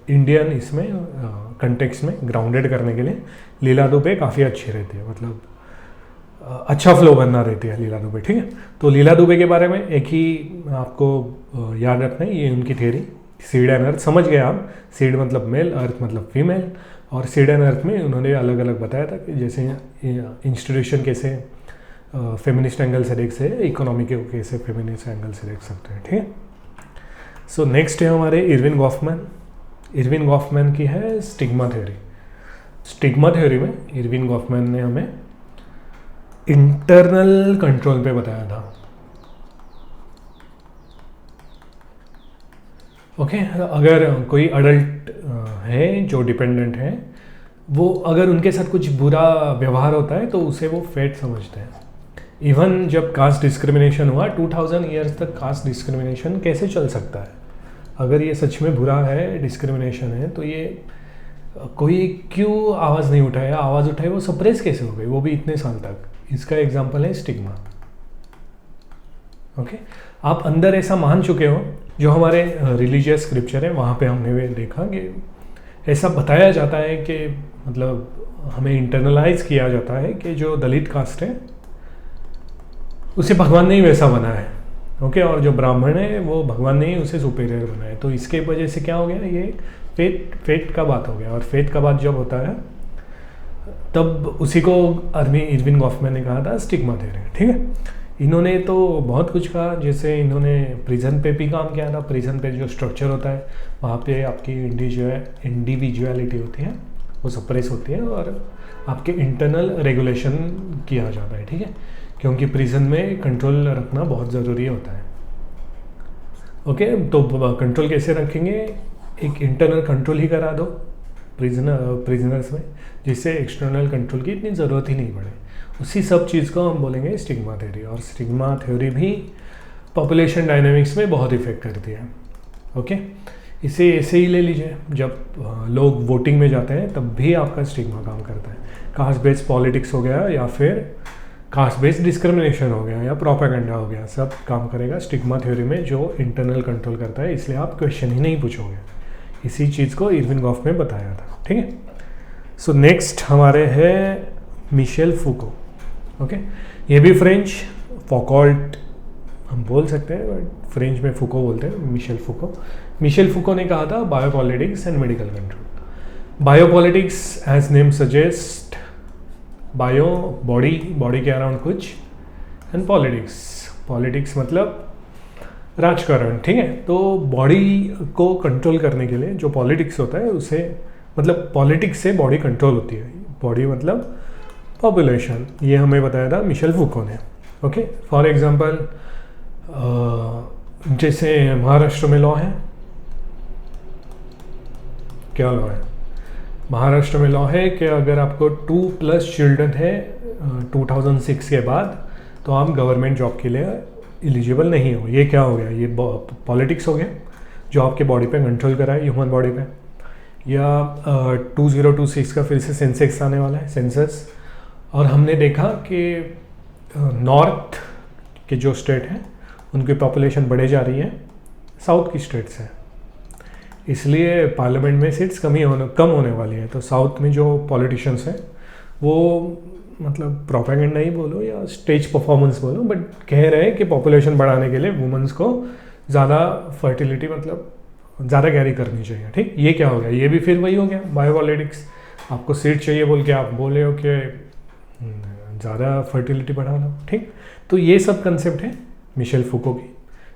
इंडियन इसमें कंटेक्स्ट में ग्राउंडेड करने के लिए लीला दुबे काफ़ी अच्छी रहती है, मतलब अच्छा फ्लो बनना रहती है लीला दुबे, ठीक है। तो लीला दुबे के बारे में एक ही आपको याद रखना है, ये उनकी थ्योरी सीड एंड अर्थ। समझ गए आप, सीड मतलब मेल, अर्थ मतलब फीमेल, और सीड एंड अर्थ में उन्होंने अलग अलग बताया था कि जैसे इंस्टीट्यूशन कैसे फेमिनिस्ट एंगल से देख से, इकोनॉमी के कैसे फेमिनिस्ट एंगल से देख सकते हैं, ठीक है। सो नेक्स्ट है हमारे इरविन गॉफमैन। इरविन गॉफमैन की है स्टिग्मा थ्योरी। स्टिग्मा थ्योरी में इरविन गॉफमैन ने हमें इंटरनल कंट्रोल पे बताया था। ओके, अगर कोई अडल्ट है जो डिपेंडेंट है, वो अगर उनके साथ कुछ बुरा व्यवहार होता है तो उसे वो फेट समझते हैं। इवन जब कास्ट डिस्क्रिमिनेशन हुआ 2000 ईयर्स तक, कास्ट डिस्क्रिमिनेशन कैसे चल सकता है? अगर ये सच में बुरा है, डिस्क्रिमिनेशन है, तो ये कोई क्यों आवाज़ नहीं उठाया? आवाज़ उठाई, वो सप्रेस कैसे हो गई, वो भी इतने साल तक? इसका एग्जाम्पल है स्टिग्मा। ओके, आप अंदर ऐसा मान चुके हो, जो हमारे रिलीजियस स्क्रिप्चर है वहाँ पे हमने देखा कि ऐसा बताया जाता है कि मतलब हमें इंटरनलाइज किया जाता है कि जो दलित कास्ट है उसे भगवान ने ही वैसा बनाया है, ओके, और जो ब्राह्मण है वो भगवान ने ही उसे सुपीरियर बनाया है। तो इसके वजह से क्या हो गया, ये फेट का बात हो गया, और फेट का बात जब होता है तब उसी को इरविन गॉफमैन ने कहा था स्टिग्मा थ्योरी, ठीक है। इन्होंने तो बहुत कुछ कहा, जैसे इन्होंने प्रिजन पे भी काम किया था। प्रिजन पे जो स्ट्रक्चर होता है वहाँ पे आपकी इंडिविजुअलिटी होती है, वो सप्रेस होती है, और आपके इंटरनल रेगुलेशन किया जाता है, ठीक है, क्योंकि प्रिजन में कंट्रोल रखना बहुत ज़रूरी होता है। ओके, तो कंट्रोल कैसे रखेंगे? एक इंटरनल कंट्रोल ही करा दो प्रिजनर्स में, जिससे एक्सटर्नल कंट्रोल की इतनी ज़रूरत ही नहीं पड़े। उसी सब चीज़ को हम बोलेंगे स्टिग्मा थ्योरी, और स्टिग्मा थ्योरी भी पॉपुलेशन डायनामिक्स में बहुत इफेक्ट करती है। ओके, इसे ऐसे ही ले लीजिए, जब लोग वोटिंग में जाते हैं तब भी आपका स्टिग्मा काम करता है। कास्ट बेस्ड पॉलिटिक्स हो गया, या फिर कास्ट बेस्ड डिस्क्रिमिनेशन हो गया, या प्रोपेगेंडा हो गया, सब काम करेगा स्टिग्मा थ्योरी में, जो इंटरनल कंट्रोल करता है। इसलिए आप क्वेश्चन ही नहीं पूछोगे। इसी चीज़ को इरविन गॉफ में बताया था, ठीक है। सो नेक्स्ट हमारे है मिशेल फूको। ओके, ये भी फ्रेंच, फौकॉल्ट हम बोल सकते हैं, बट फ्रेंच में फूको बोलते हैं, मिशेल फूको। मिशेल फूको ने कहा था biopolitics and medical control. Biopolitics as name suggest, bio body के अराउंड कुछ, एंड पॉलिटिक्स मतलब राजकारण, ठीक है। तो बॉडी को कंट्रोल करने के लिए जो पॉलिटिक्स होता है उसे, मतलब पॉलिटिक्स से बॉडी कंट्रोल होती है। बॉडी मतलब पॉपुलेशन, ये हमें बताया था मिशेल फूको ने। ओके, फॉर एग्जांपल जैसे महाराष्ट्र में लॉ है, क्या लॉ है? महाराष्ट्र में लॉ है कि अगर आपको 2+ चिल्ड्रन है 2006 के बाद, तो आप गवर्नमेंट जॉब के लिए एलिजिबल नहीं हो। ये क्या हो गया? ये पॉलिटिक्स हो गया, जो आपके बॉडी पे कंट्रोल करा है, ह्यूमन बॉडी पे। या 2026 का फिर से सेंसेक्स आने वाला है, सेंसस, और हमने देखा कि नॉर्थ के जो स्टेट हैं उनकी पॉपुलेशन बढ़े जा रही है साउथ की स्टेट से, इसलिए पार्लियामेंट में सीट्स कम होने वाली है। तो साउथ में जो पॉलिटिशियंस हैं वो, मतलब प्रोपेगेंडा ही बोलो या स्टेज परफॉर्मेंस बोलो, बट कह रहे हैं कि पॉपुलेशन बढ़ाने के लिए वुमेंस को ज़्यादा फर्टिलिटी, मतलब ज़्यादा कैरी करनी चाहिए, ठीक। ये क्या हो गया? ये भी फिर वही हो गया बायोपॉलिटिक्स। आपको सीट चाहिए बोल के आप बोल रहे हो कि ज़्यादा फर्टिलिटी बढ़ा लो, ठीक। तो ये सब कंसेप्ट है मिशेल फूको की।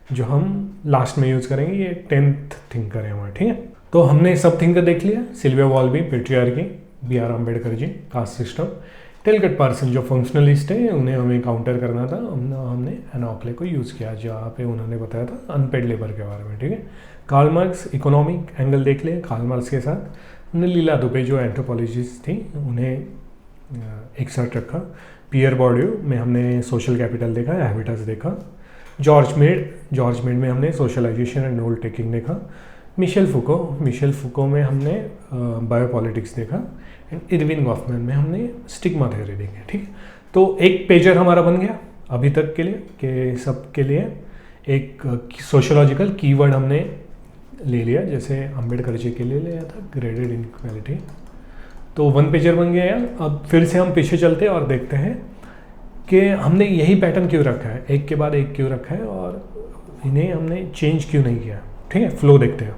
जो हम लास्ट में यूज़ करेंगे, ये 10th थिंकर है हमारा, ठीक है। तो हमने सब थिंकर देख लिया, Sylvia Walby, patriarchy, B R Ambedkar ji, caste system, Talcott Parson जो फंक्शनलिस्ट है, उन्हें हमें काउंटर करना था, हमने एना ऑक्ले को यूज़ किया, जहाँ पे उन्होंने बताया था अनपेड लेबर के बारे में, ठीक है। कार्ल मार्क्स इकोनॉमिक एंगल देख लिया, कार्ल मार्क्स के साथ हमने लीला दुबे जो एंथ्रोपोलॉजिस्ट थी उन्हें एक साथ रखा। पियर बॉर्डियू में हमने सोशल कैपिटल देखा, हैबिटस देखा। जॉर्ज मेड में हमने सोशलाइजेशन एंड रोल टेकिंग देखा। मिशेल फुको में हमने बायोपॉलिटिक्स देखा। एंड इरविन गॉफमैन में हमने स्टिग्मा थ्योरी देखी, ठीक है। तो एक पेजर हमारा बन गया अभी तक के लिए, कि सब के लिए एक सोशोलॉजिकल कीवर्ड हमने ले लिया, जैसे अम्बेडकर जी के लिए लिया था ग्रेडेड इनइक्वालिटी। तो वन पेजर बन गया है। अब फिर से हम पीछे चलते हैं और देखते हैं कि हमने यही पैटर्न क्यों रखा है, एक के बाद एक क्यों रखा है और इन्हें हमने चेंज क्यों नहीं किया, ठीक है। फ्लो देखते हैं,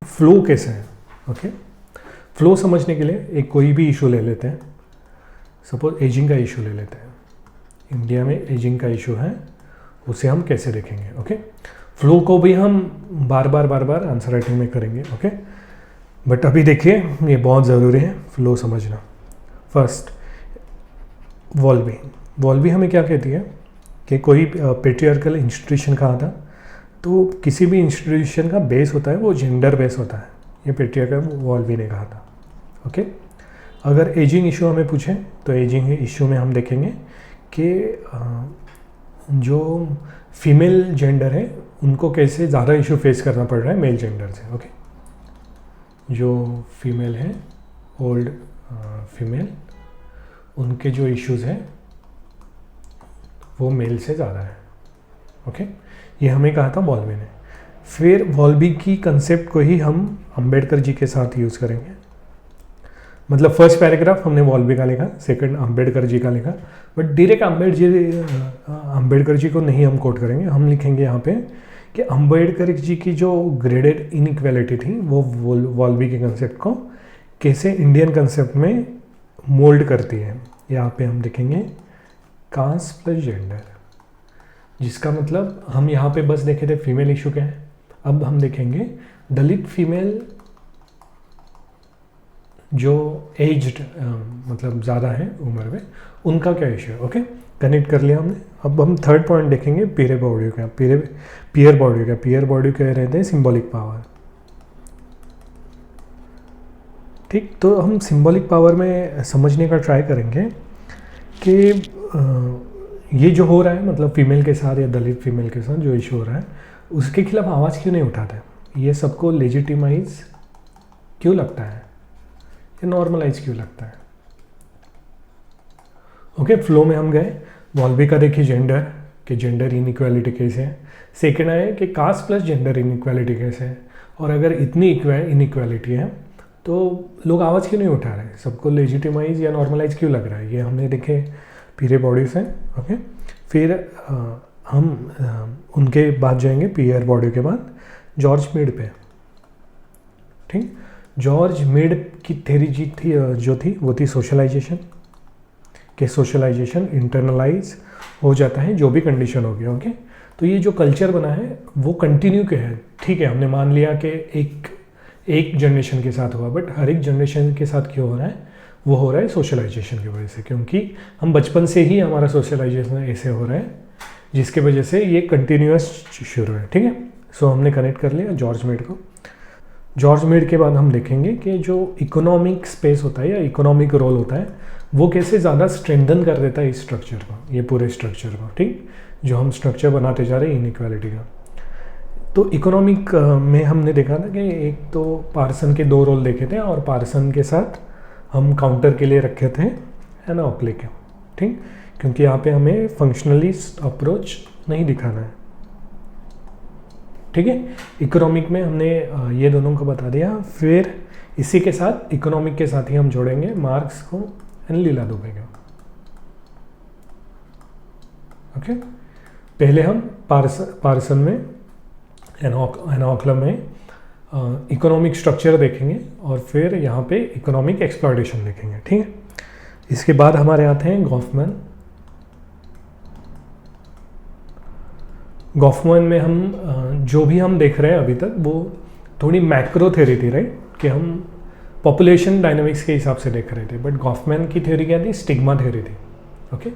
फ्लो कैसे है, ओके। फ्लो समझने के लिए एक कोई भी इशू ले लेते हैं, सपोज एजिंग का इशू ले लेते हैं। इंडिया में एजिंग का इशू है, उसे हम कैसे देखेंगे, ओके। फ्लो को भी हम बार बार आंसर राइटिंग में करेंगे, ओके। बट अभी देखिए ये बहुत ज़रूरी है फ्लो समझना। फर्स्ट वॉल्बी हमें क्या कहती है कि कोई पेट्रियार्कल इंस्टीट्यूशन कहा था, तो किसी भी इंस्टीट्यूशन का बेस होता है वो जेंडर बेस होता है, ये पेट्रियार्कल वॉल्बी ने कहा था, ओके। अगर एजिंग इशू हमें पूछे तो एजिंग इशू में हम देखेंगे कि जो फीमेल जेंडर है उनको कैसे ज़्यादा इशू फेस करना पड़ रहा है मेल जेंडर से, ओके। जो फीमेल है, ओल्ड फीमेल, उनके जो इश्यूज़ हैं वो मेल से ज़्यादा है, ओके। ये हमें कहा था वॉल्बी ने। फिर वॉल्बी की कंसेप्ट को ही हम अंबेडकर जी के साथ यूज़ करेंगे। मतलब फर्स्ट पैराग्राफ हमने वॉल्बी का लिखा, सेकंड अंबेडकर जी का लिखा, बट डायरेक्ट अंबेडकर जी को नहीं हम कोट करेंगे। हम लिखेंगे यहाँ पे कि अंबेडकर जी की जो ग्रेडेड इनइक्वालिटी थी वो वॉल्बी के कंसेप्ट को कैसे इंडियन कंसेप्ट में मोल्ड करती है। यहाँ पे हम देखेंगे कास्ट प्लस जेंडर, जिसका मतलब हम यहाँ पे बस देखे थे फीमेल इशू क्या है, अब हम देखेंगे दलित फीमेल जो एज्ड मतलब ज़्यादा है उम्र में, उनका क्या इशू है, ओके। कनेक्ट कर लिया हमने। अब हम थर्ड पॉइंट देखेंगे पियर बॉर्डियू कह रहे थे सिंबॉलिक पावर, ठीक। तो हम सिंबॉलिक पावर में समझने का ट्राई करेंगे कि ये जो हो रहा है, मतलब फीमेल के साथ या दलित फीमेल के साथ जो इशू हो रहा है, उसके खिलाफ आवाज़ क्यों नहीं उठाते, ये सबको लेजिटिमाइज क्यों लगता है, ये नॉर्मलाइज क्यों लगता है, ओके। फ्लो में हम गए, वॉल्बी का देखिए जेंडर, कि जेंडर इनइक्वालिटी कैसे है। सेकेंड आए कि कास्ट प्लस जेंडर इनइक्वालिटी कैसे है, और अगर इतनी इनइक्वालिटी है तो लोग आवाज़ क्यों नहीं उठा रहे, सबको लेजिटिमाइज या नॉर्मलाइज क्यों लग रहा है, ये हमने देखे पियर बॉर्डियू से, ओके। फिर हम उनके बाद जाएंगे पियर बॉर्डियू के बाद जॉर्ज मीड पे, ठीक। जॉर्ज मीड की थ्योरी जो थी वो थी सोशलाइजेशन, कि सोशलाइजेशन इंटरनलाइज हो जाता है जो भी कंडीशन हो गया, ओके। तो ये जो कल्चर बना है वो कंटिन्यू के है, ठीक है। हमने मान लिया कि एक जनरेशन के साथ हुआ, बट हर एक जनरेशन के साथ क्यों हो रहा है, वो हो रहा है सोशलाइजेशन की वजह से, क्योंकि हम बचपन से ही हमारा सोशलाइजेशन ऐसे हो रहा है जिसके वजह से ये कंटिन्यूअस शुरू है, ठीक है। सो हमने कनेक्ट कर लिया जॉर्ज मीड को। जॉर्ज मीड के बाद हम देखेंगे कि जो इकोनॉमिक स्पेस होता है या इकोनॉमिक रोल होता है वो कैसे ज़्यादा स्ट्रेंथन कर देता है इस स्ट्रक्चर को, ये पूरे स्ट्रक्चर को, ठीक। जो हम स्ट्रक्चर बनाते जा रहे हैं इनइक्वालिटी का। तो इकोनॉमिक में हमने देखा था कि एक तो पार्सन के 2 रोल देखे थे, और पार्सन के साथ हम काउंटर के लिए रखे थे एना ऑक्ले के, ठीक। क्योंकि यहाँ पे हमें फंक्शनलिस्ट अप्रोच नहीं दिखाना है, ठीक है। इकोनॉमिक में हमने ये दोनों को बता दिया। फिर इसी के साथ इकोनॉमिक के साथ ही हम जोड़ेंगे मार्क्स को एंड लीला दुबे को, ओके। पहले हम पार्सन में एना ऑक्ले में इकोनॉमिक स्ट्रक्चर देखेंगे, और फिर यहाँ पे इकोनॉमिक एक्सप्लॉयटेशन देखेंगे, ठीक है। इसके बाद हमारे आते हैं गॉफमैन गॉफमैन में हम जो भी हम देख रहे हैं अभी तक वो थोड़ी मैक्रो थ्योरी थी, राइट, कि हम पॉपुलेशन डायनामिक्स के हिसाब से देख रहे थे, बट गॉफमैन की थ्योरी क्या थी, स्टिग्मा थ्योरी थी। ओके,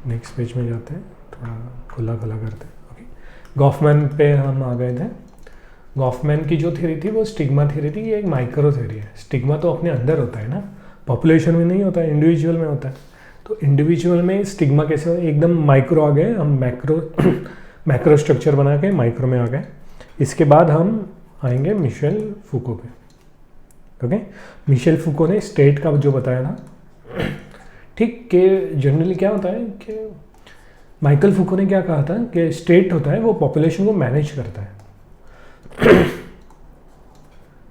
नेक्स्ट पेज में जाते हैं, थोड़ा खुला खुला करते हैं। ओके, गॉफमैन पे हम आ गए थे। गॉफमैन की जो थ्योरी थी वो स्टिग्मा थ्योरी थी। ये एक माइक्रो थ्योरी है। स्टिग्मा तो अपने अंदर होता है ना, पॉपुलेशन में नहीं होता है, इंडिविजुअल में होता है। तो इंडिविजुअल में स्टिग्मा कैसे हो, एकदम माइक्रो आ गए हम, मैक्रो स्ट्रक्चर बना के माइक्रो में आ गए। इसके बाद हम आएंगे मिशेल फूको पे। ओके, मिशेल फूको ने स्टेट का जो बताया था, ठीक, कि जनरली क्या होता है कि माइकल फूको ने क्या कहा था कि स्टेट होता है वो पॉपुलेशन को मैनेज करता है।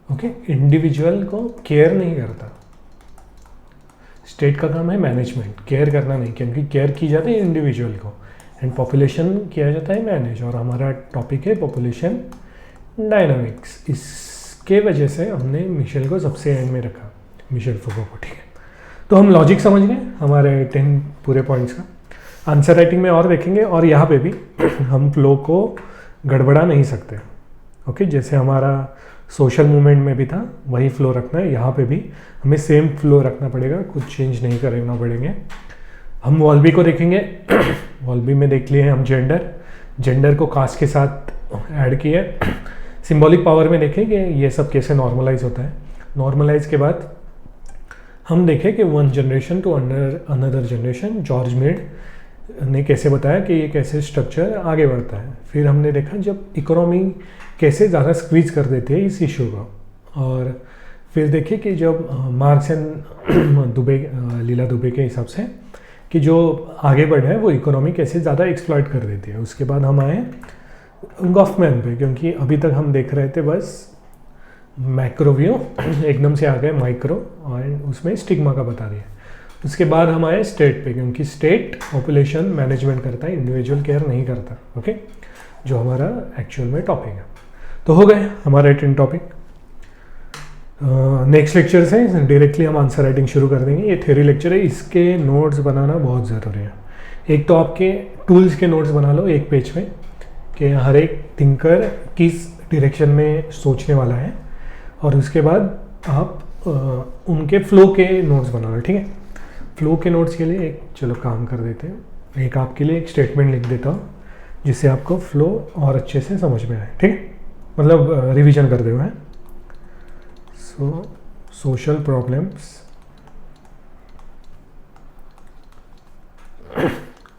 ओके, इंडिविजुअल को केयर नहीं करता। स्टेट का काम है मैनेजमेंट, केयर करना नहीं, क्योंकि केयर की जाती है इंडिविजुअल को, एंड पॉपुलेशन किया जाता है मैनेज। और हमारा टॉपिक है पॉपुलेशन डायनामिक्स। इसके वजह से हमने मिशेल को सबसे एंड में रखा, मिशेल फूको को। ठीक है, तो हम लॉजिक समझ गए हमारे 10 पूरे पॉइंट्स का। आंसर राइटिंग में और देखेंगे, और यहाँ पे भी हम फ्लो को गड़बड़ा नहीं सकते। ओके, जैसे हमारा सोशल मूवमेंट में भी था वही फ्लो रखना है, यहाँ पे भी हमें सेम फ्लो रखना पड़ेगा, कुछ चेंज नहीं करना पड़ेंगे। हम वॉल्बी को देखेंगे। वॉल्बी में देख लिए हम जेंडर को कास्ट के साथ ऐड किए। सिंबॉलिक पावर में देखें कि ये सब कैसे नॉर्मलाइज होता है। नॉर्मलाइज के बाद हम देखें कि one generation to another generation, George Mead ने कैसे बताया कि ये कैसे स्ट्रक्चर आगे बढ़ता है। फिर हमने देखा जब इकोनॉमी कैसे ज़्यादा स्क्वीज कर देते हैं इस इशू का। और फिर देखे कि जब मार्क्स एंड लीला दुबे के हिसाब से कि जो आगे बढ़ा है वो इकोनॉमी कैसे ज़्यादा एक्सप्लॉइट कर देती है। उसके बाद हम आए गॉफमैन पे, क्योंकि अभी तक हम देख रहे थे बस मैक्रो व्यू, एकदम से आ गए माइक्रो, और उसमें स्टिग्मा का बता दिया। उसके बाद हम आए स्टेट पे, क्योंकि स्टेट पॉपुलेशन मैनेजमेंट करता है, इंडिविजुअल केयर नहीं करता। ओके, जो हमारा एक्चुअल में टॉपिक है। तो हो गए हमारे 10 टॉपिक। नेक्स्ट लेक्चर से डायरेक्टली हम आंसर राइटिंग शुरू कर देंगे। ये थ्योरी लेक्चर है, इसके नोट्स बनाना बहुत ज़रूरी है। एक तो आपके टूल्स के नोट्स बना लो एक पेज पे, कि हर एक थिंकर किस डायरेक्शन में सोचने वाला है, और उसके बाद आप उनके फ्लो के नोट्स बना लो। ठीक है, फ्लो के नोट्स के लिए एक चलो काम कर देते हैं, एक आपके लिए एक स्टेटमेंट लिख देता हूँ जिससे आपको फ्लो और अच्छे से समझ में आए। ठीक है, मतलब रिवीजन कर दे हुए हैं। So social problems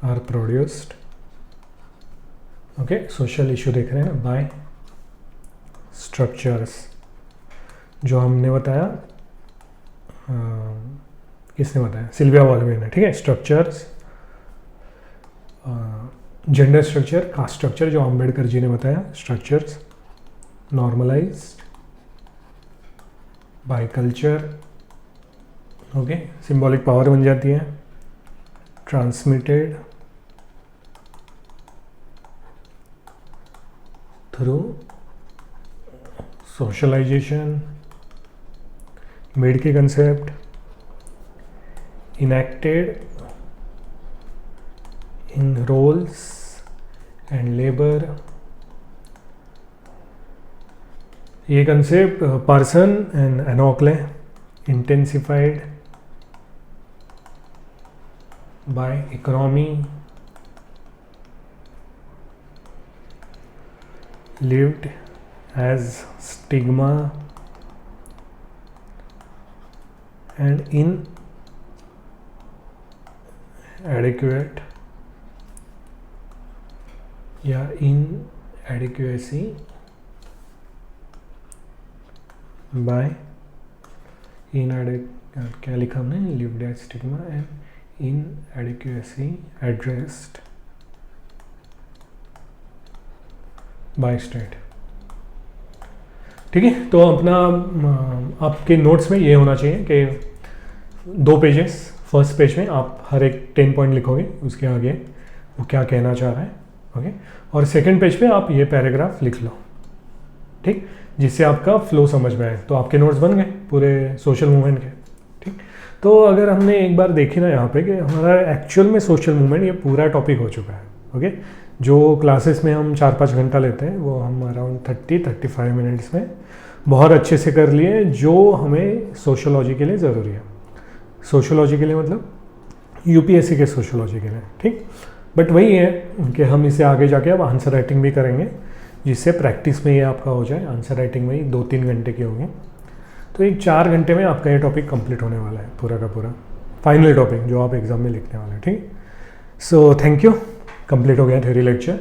are produced, okay, social issue देख रहे हैं ना, बाय स्ट्रक्चर्स, जो हमने बताया, किसने बताया, सिल्विया वॉल्बी ने। ठीक है, structures, gender structure, caste structure जो अम्बेडकर जी ने बताया, structures, normalised by culture, okay, symbolic power बन जाती है, ट्रांसमिटेड थ्रू सोशलाइजेशन, मेड के concept, enacted in roles and labor। ये कंसेप्ट पर्सन एंड एनोक्ले, intensified by economy, lived as stigma and inadequate या inadequacy by क्या लिखा हमने, lived as stigma and inadequacy addressed by state। ठीक है, तो अपना आपके नोट्स में ये होना चाहिए कि 2 पेजेस, फर्स्ट पेज में आप हर एक 10 पॉइंट लिखोगे, उसके आगे वो क्या कहना चाह रहा है, ओके, और सेकंड पेज पे आप ये पैराग्राफ लिख लो, ठीक, जिससे आपका फ्लो समझ में आए। तो आपके नोट्स बन गए पूरे सोशल मूवमेंट के। ठीक, तो अगर हमने एक बार देखी ना यहाँ पे कि हमारा एक्चुअल में सोशल मूवमेंट ये पूरा टॉपिक हो चुका है। ओके। जो क्लासेस में हम 4-5 घंटा लेते हैं वो हम अराउंड 30-35 मिनट्स में बहुत अच्छे से कर लिए, जो हमें सोशियोलॉजी के लिए ज़रूरी है। सोशियोलॉजी के लिए मतलब यूपीएससी के सोशियोलॉजी के लिए, ठीक। बट वही है कि हम इसे आगे जाके अब आंसर राइटिंग भी करेंगे, जिससे प्रैक्टिस में ये आपका हो जाए। आंसर राइटिंग में ही 2-3 घंटे की होगी, तो एक 4 घंटे में आपका ये टॉपिक कंप्लीट होने वाला है, पूरा का पूरा फाइनल टॉपिक जो आप एग्ज़ाम में लिखने वाले हैं, ठीक। सो थैंक यू, कंप्लीट हो गया थ्योरी लेक्चर।